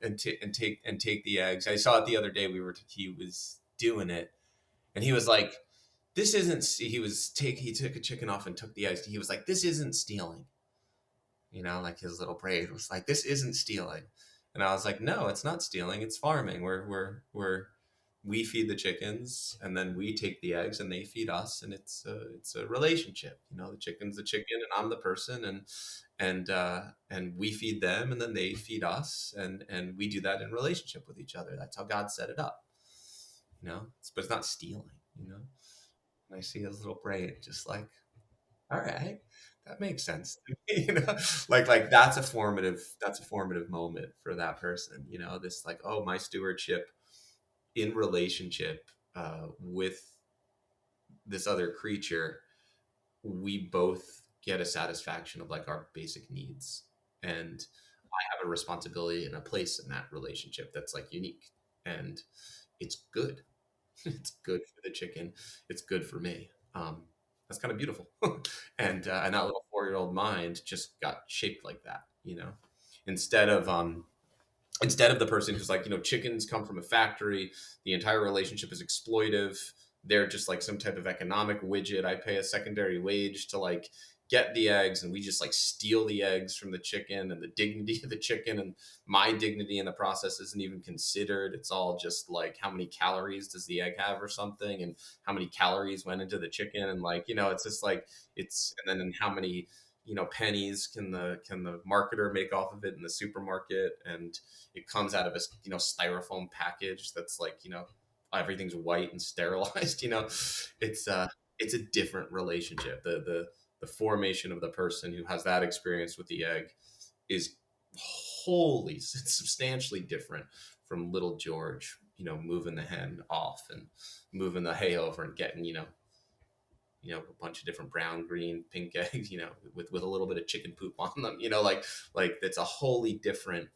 and take the eggs. I saw it the other day. He was doing it, and he was like, "This isn't." He took a chicken off and took the eggs. He was like, "This isn't stealing." Like his little brain was like, "This isn't stealing," and I was like, "No, it's not stealing. It's farming. We feed the chickens, and then we take the eggs, and they feed us, and it's a relationship. The chicken's the chicken, and I'm the person, and we feed them, and then they feed us, and we do that in relationship with each other. That's how God set it up. But it's not stealing. And I see his little brain just like, all right, that makes sense to me. Like that's a formative moment for that person. This like, oh, my stewardship in relationship with this other creature, we both get a satisfaction of like our basic needs, and I have a responsibility and a place in that relationship that's like unique, and it's good. It's good for the chicken, it's good for me. That's kind of beautiful. And that little 4-year-old mind just got shaped like that, instead of the person who's like, chickens come from a factory, the entire relationship is exploitive, they're just like some type of economic widget, I pay a secondary wage to like get the eggs, and we just like steal the eggs from the chicken, and the dignity of the chicken and my dignity in the process isn't even considered. It's all just like, how many calories does the egg have or something, and how many calories went into the chicken, and like, it's just like, and then how many pennies can the marketer make off of it in the supermarket, and it comes out of a styrofoam package that's like, everything's white and sterilized. It's a different relationship. The formation of the person who has that experience with the egg is wholly substantially different from little George, moving the hen off and moving the hay over and getting a bunch of different brown, green, pink eggs, with a little bit of chicken poop on them, like it's a wholly different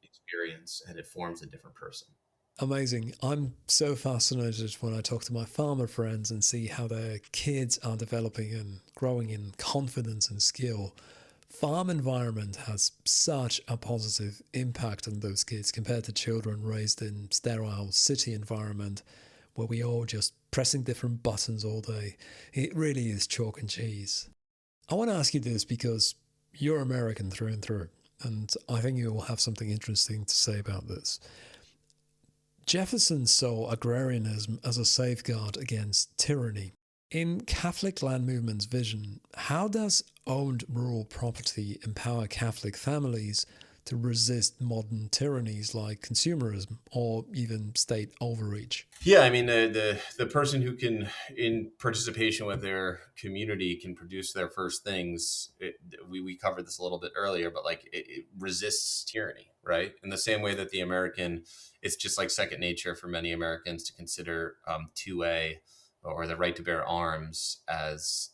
experience, and it forms a different person. Amazing. I'm so fascinated when I talk to my farmer friends and see how their kids are developing and growing in confidence and skill. Farm environment has such a positive impact on those kids compared to children raised in sterile city environment where we all just pressing different buttons all day. It really is chalk and cheese. I want to ask you this because you're American through and through, and I think you will have something interesting to say about this. Jefferson saw agrarianism as a safeguard against tyranny. In Catholic land movement's vision, how does owned rural property empower Catholic families to resist modern tyrannies like consumerism or even state overreach? Yeah, I mean the person who can, in participation with their community, can produce their first things. We covered this a little bit earlier, but like it resists tyranny, right? In the same way that the American, it's just like second nature for many Americans to consider 2A or the right to bear arms as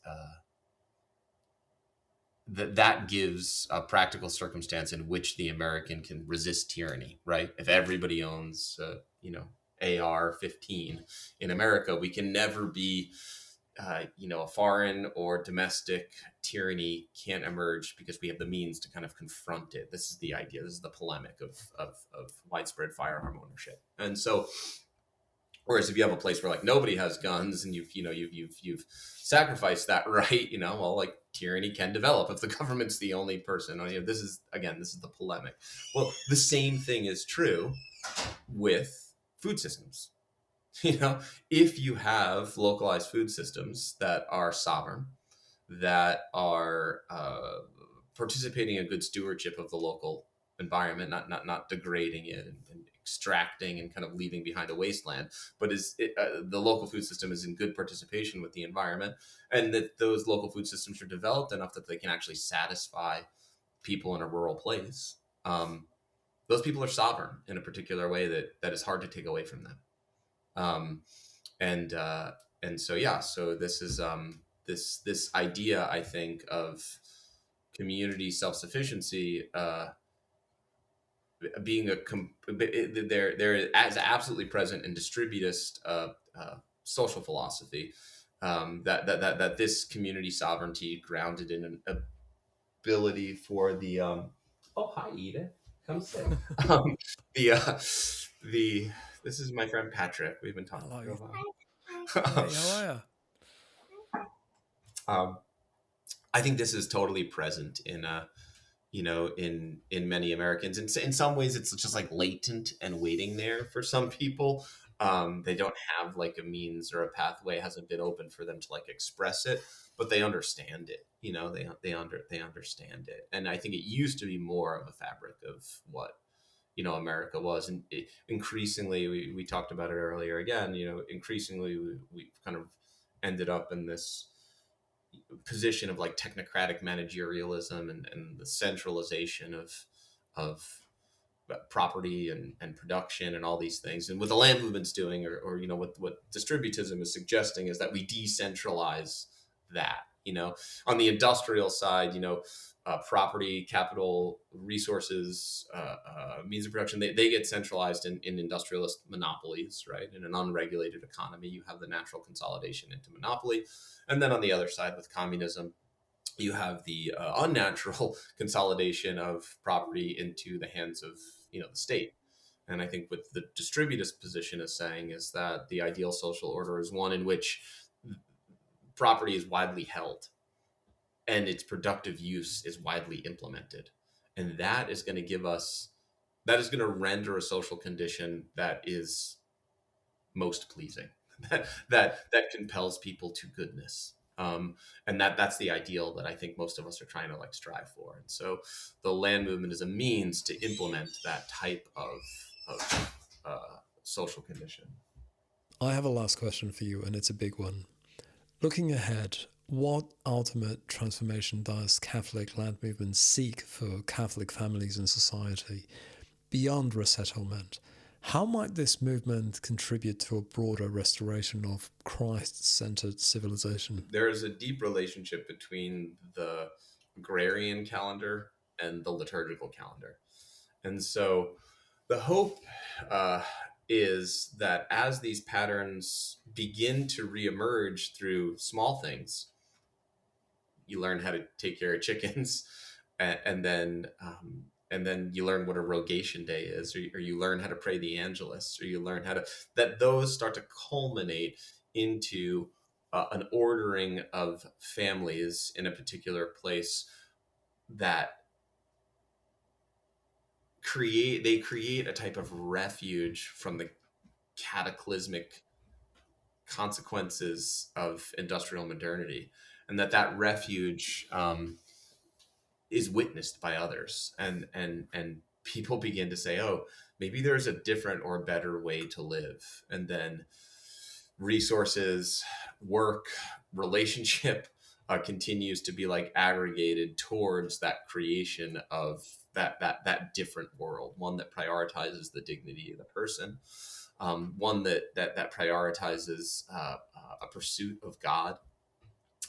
that gives a practical circumstance in which the American can resist tyranny, right? If everybody owns, AR-15 in America, we can never be, a foreign or domestic tyranny can't emerge because we have the means to kind of confront it. This is the idea. This is the polemic of widespread firearm ownership. And so, whereas if you have a place where like nobody has guns and you've sacrificed that right, well, like tyranny can develop if the government's the only person. This is the polemic. Well, the same thing is true with food systems. If you have localized food systems that are sovereign, that are participating in good stewardship of the local environment, not degrading it and extracting and kind of leaving behind a wasteland, but the local food system is in good participation with the environment, and that those local food systems are developed enough that they can actually satisfy people in a rural place. Those people are sovereign in a particular way that is hard to take away from them. Um, and so yeah, so this is this idea, I think, of community self-sufficiency being there as absolutely present in distributist social philosophy, that this community sovereignty grounded in an ability for the oh, hi Edith, come sit. um, the the this is my friend Patrick. We've been talking for Hello. a while. Hey, how are you? um, I think this is totally present in in many Americans. In some ways, it's just like latent and waiting there for some people. They don't have like a means or a pathway hasn't been open for them to like express it, but they understand it. They understand it, and I think it used to be more of a fabric of what America was, and increasingly we talked about it earlier. Again, increasingly we've kind of ended up in this position of like technocratic managerialism and the centralization of property and production and all these things. And what the land movement's doing, or what distributism is suggesting, is that we decentralize that. On the industrial side, property, capital, resources, means of production, they get centralized in industrialist monopolies, right? In an unregulated economy, you have the natural consolidation into monopoly. And then on the other side, with communism, you have the unnatural consolidation of property into the hands of the state. And I think what the distributist position is saying is that the ideal social order is one in which property is widely held and its productive use is widely implemented. And that is going to render a social condition that is most pleasing, that compels people to goodness. And that's the ideal that I think most of us are trying to like strive for. And so the land movement is a means to implement that type of social condition. I have a last question for you, and it's a big one. Looking ahead, what ultimate transformation does Catholic land movement seek for Catholic families and society beyond resettlement? How might this movement contribute to a broader restoration of Christ-centered civilization? There is a deep relationship between the agrarian calendar and the liturgical calendar. And so the hope is that as these patterns begin to reemerge through small things, you learn how to take care of chickens, and then and then you learn what a rogation day is, or you learn how to pray the Angelus, or you learn how to, that those start to culminate into an ordering of families in a particular place that create a type of refuge from the cataclysmic consequences of industrial modernity, and that refuge is witnessed by others, and people begin to say, oh, maybe there's a different or better way to live, and then resources, work, relationship continues to be like aggregated towards that creation of that different world, one that prioritizes the dignity of the person, one that prioritizes a pursuit of God,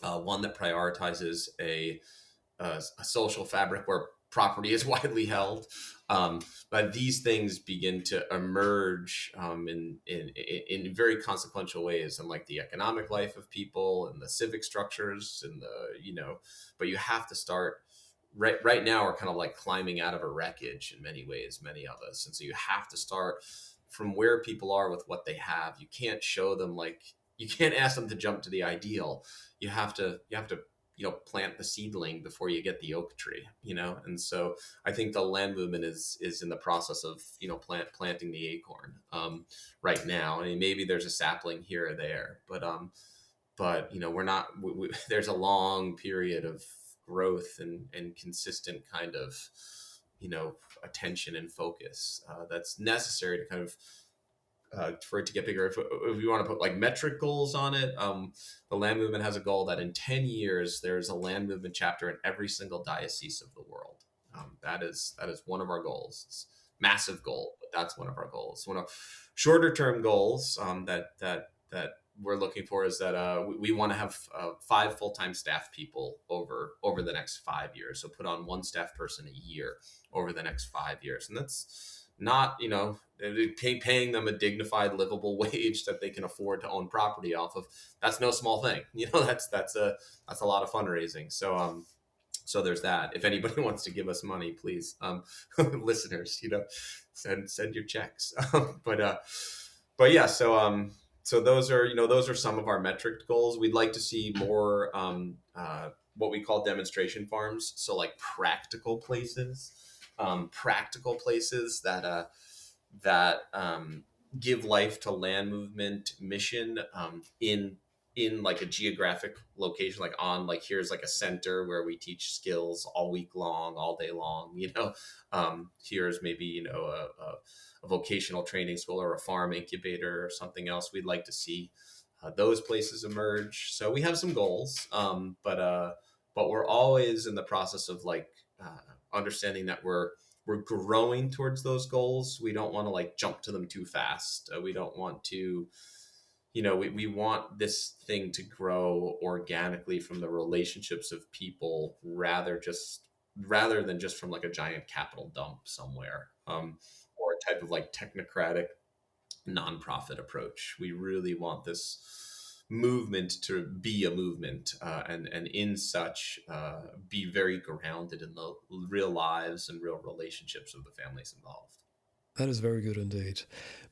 one that prioritizes a social fabric where property is widely held. But these things begin to emerge in very consequential ways in like the economic life of people and the civic structures and but you have to start right now. We're kind of like climbing out of a wreckage in many ways, many of us. And so you have to start from where people are with what they have. You can't show them like, you can't ask them to jump to the ideal. You have to plant the seedling before you get the oak tree, and so I think the land movement is in the process of planting the acorn right now. I mean, maybe there's a sapling here or there, but we're not there's a long period of growth and consistent kind of attention and focus that's necessary to kind of for it to get bigger. If you want to put like metric goals on it, the land movement has a goal that in 10 years, there's a land movement chapter in every single diocese of the world. That is one of our goals. It's a massive goal, but that's one of our goals. One of shorter term goals that we're looking for is that we want to have 5 full-time staff people over the next 5 years. So put on 1 staff person a year over the next 5 years, and that's not paying them a dignified livable wage that they can afford to own property off of. That's no small thing. That's a lot of fundraising. So there's that. If anybody wants to give us money, please, listeners, send your checks. But yeah, so those are some of our metric goals. We'd like to see more what we call demonstration farms. So like practical places that give life to land movement mission in like a geographic location, like on like here's like a center where we teach skills all week long, all day long. Here's maybe a vocational training school or a farm incubator or something else. We'd like to see those places emerge. So we have some goals, but we're always in the process of like understanding that we're growing towards those goals. We don't want to like jump to them too fast. We don't want to, we want this thing to grow organically from the relationships of people rather than just from like a giant capital dump somewhere, or a type of like technocratic nonprofit approach. We really want this movement to be a movement, and in such be very grounded in the real lives and real relationships of the families involved. That is very good indeed.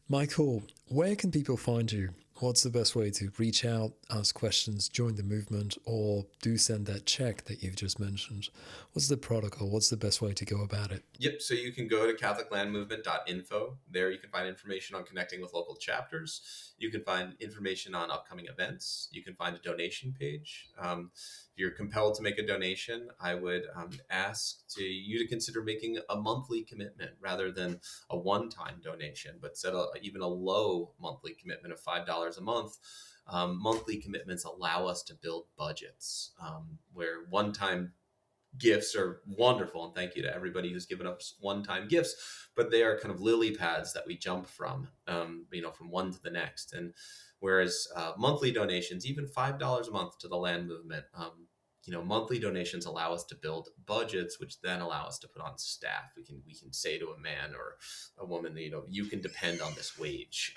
Michael, where can people find you? What's the best way to reach out, ask questions, join the movement, or do send that check that you've just mentioned? What's the protocol? What's the best way to go about it? Yep. So you can go to catholiclandmovement.info. There you can find information on connecting with local chapters. You can find information on upcoming events. You can find a donation page. If you're compelled to make a donation, I would ask you to consider making a monthly commitment rather than a one-time donation, but set even a low monthly commitment of $5 a month. Monthly commitments allow us to build budgets, where one-time gifts are wonderful, and thank you to everybody who's given us one-time gifts, but they are kind of lily pads that we jump from one to the next. And whereas monthly donations, even $5 a month to the land movement, monthly donations allow us to build budgets, which then allow us to put on staff. We can say to a man or a woman, you can depend on this wage.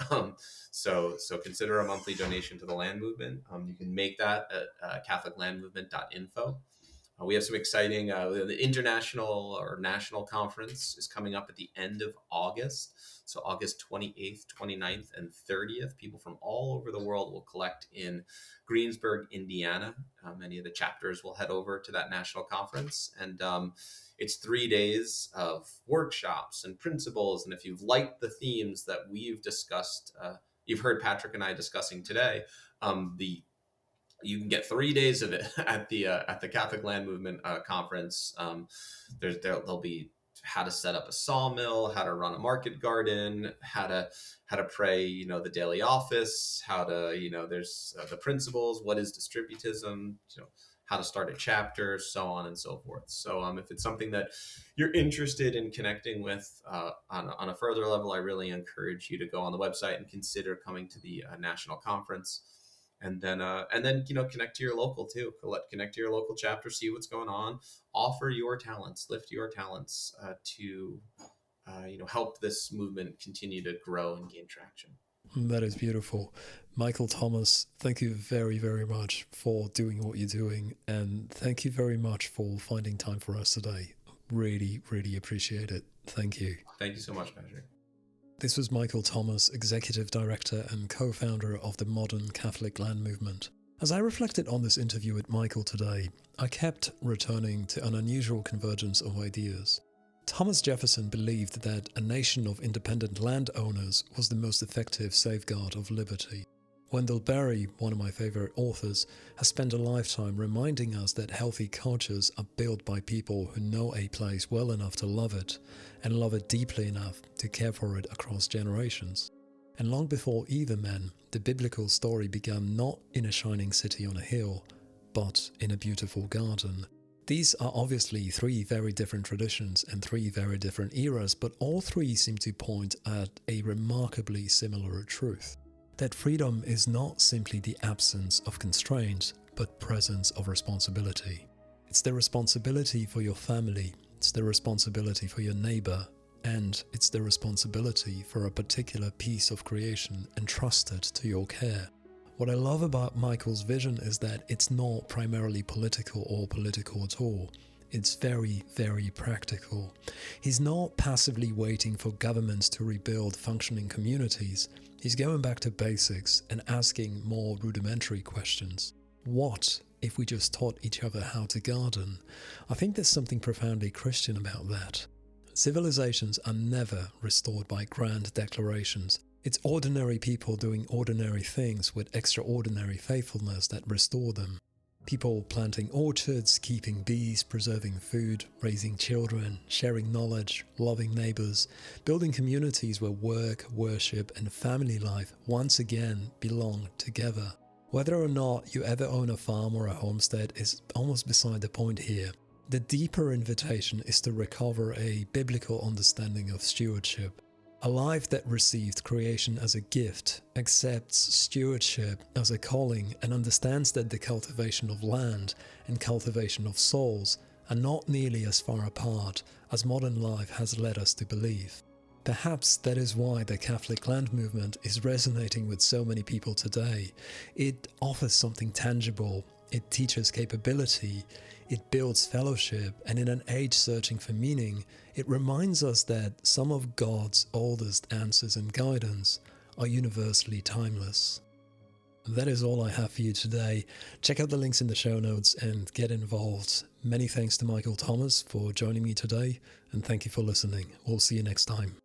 So consider a monthly donation to the land movement. You can make that at catholiclandmovement.info. We have some exciting, the international or national conference is coming up at the end of August. So August 28th, 29th, and 30th, people from all over the world will collect in Greensburg, Indiana. Many of the chapters will head over to that national conference. And it's 3 days of workshops and principles. And if you've liked the themes that we've discussed, you've heard Patrick and I discussing today, the you can get 3 days of it at the Catholic Land Movement conference. There'll be how to set up a sawmill, how to run a market garden, how to pray, the daily office, how to, there's the principles, what is distributism, how to start a chapter, so on and so forth. So if it's something that you're interested in connecting with on a further level, I really encourage you to go on the website and consider coming to the national conference. And then connect to your local too. Connect to your local chapter, see what's going on, offer your talents, lift your talents to help this movement continue to grow and gain traction. That is beautiful. Michael Thomas, thank you very, very much for doing what you're doing, and thank you very much for finding time for us today. Really, really appreciate it. Thank you. Thank you so much, Patrick. This was Michael Thomas, Executive Director and co-founder of the Modern Catholic Land Movement. As I reflected on this interview with Michael today, I kept returning to an unusual convergence of ideas. Thomas Jefferson believed that a nation of independent landowners was the most effective safeguard of liberty. Wendell Berry, one of my favorite authors, has spent a lifetime reminding us that healthy cultures are built by people who know a place well enough to love it, and love it deeply enough to care for it across generations. And long before either man, the biblical story began not in a shining city on a hill, but in a beautiful garden. These are obviously three very different traditions and three very different eras, but all three seem to point at a remarkably similar truth. That freedom is not simply the absence of constraint, but presence of responsibility. It's the responsibility for your family, it's the responsibility for your neighbor, and it's the responsibility for a particular piece of creation entrusted to your care. What I love about Michael's vision is that it's not primarily political or political at all. It's very, very practical. He's not passively waiting for governments to rebuild functioning communities. He's going back to basics and asking more rudimentary questions. What if we just taught each other how to garden? I think there's something profoundly Christian about that. Civilizations are never restored by grand declarations. It's ordinary people doing ordinary things with extraordinary faithfulness that restore them. People planting orchards, keeping bees, preserving food, raising children, sharing knowledge, loving neighbors, building communities where work, worship, and family life once again belong together. Whether or not you ever own a farm or a homestead is almost beside the point here. The deeper invitation is to recover a biblical understanding of stewardship. A life that received creation as a gift, accepts stewardship as a calling, and understands that the cultivation of land and cultivation of souls are not nearly as far apart as modern life has led us to believe. Perhaps that is why the Catholic Land Movement is resonating with so many people today. It offers something tangible, it teaches capability, it builds fellowship, and in an age searching for meaning, it reminds us that some of God's oldest answers and guidance are universally timeless. That is all I have for you today. Check out the links in the show notes and get involved. Many thanks to Michael Thomas for joining me today, and thank you for listening. We'll see you next time.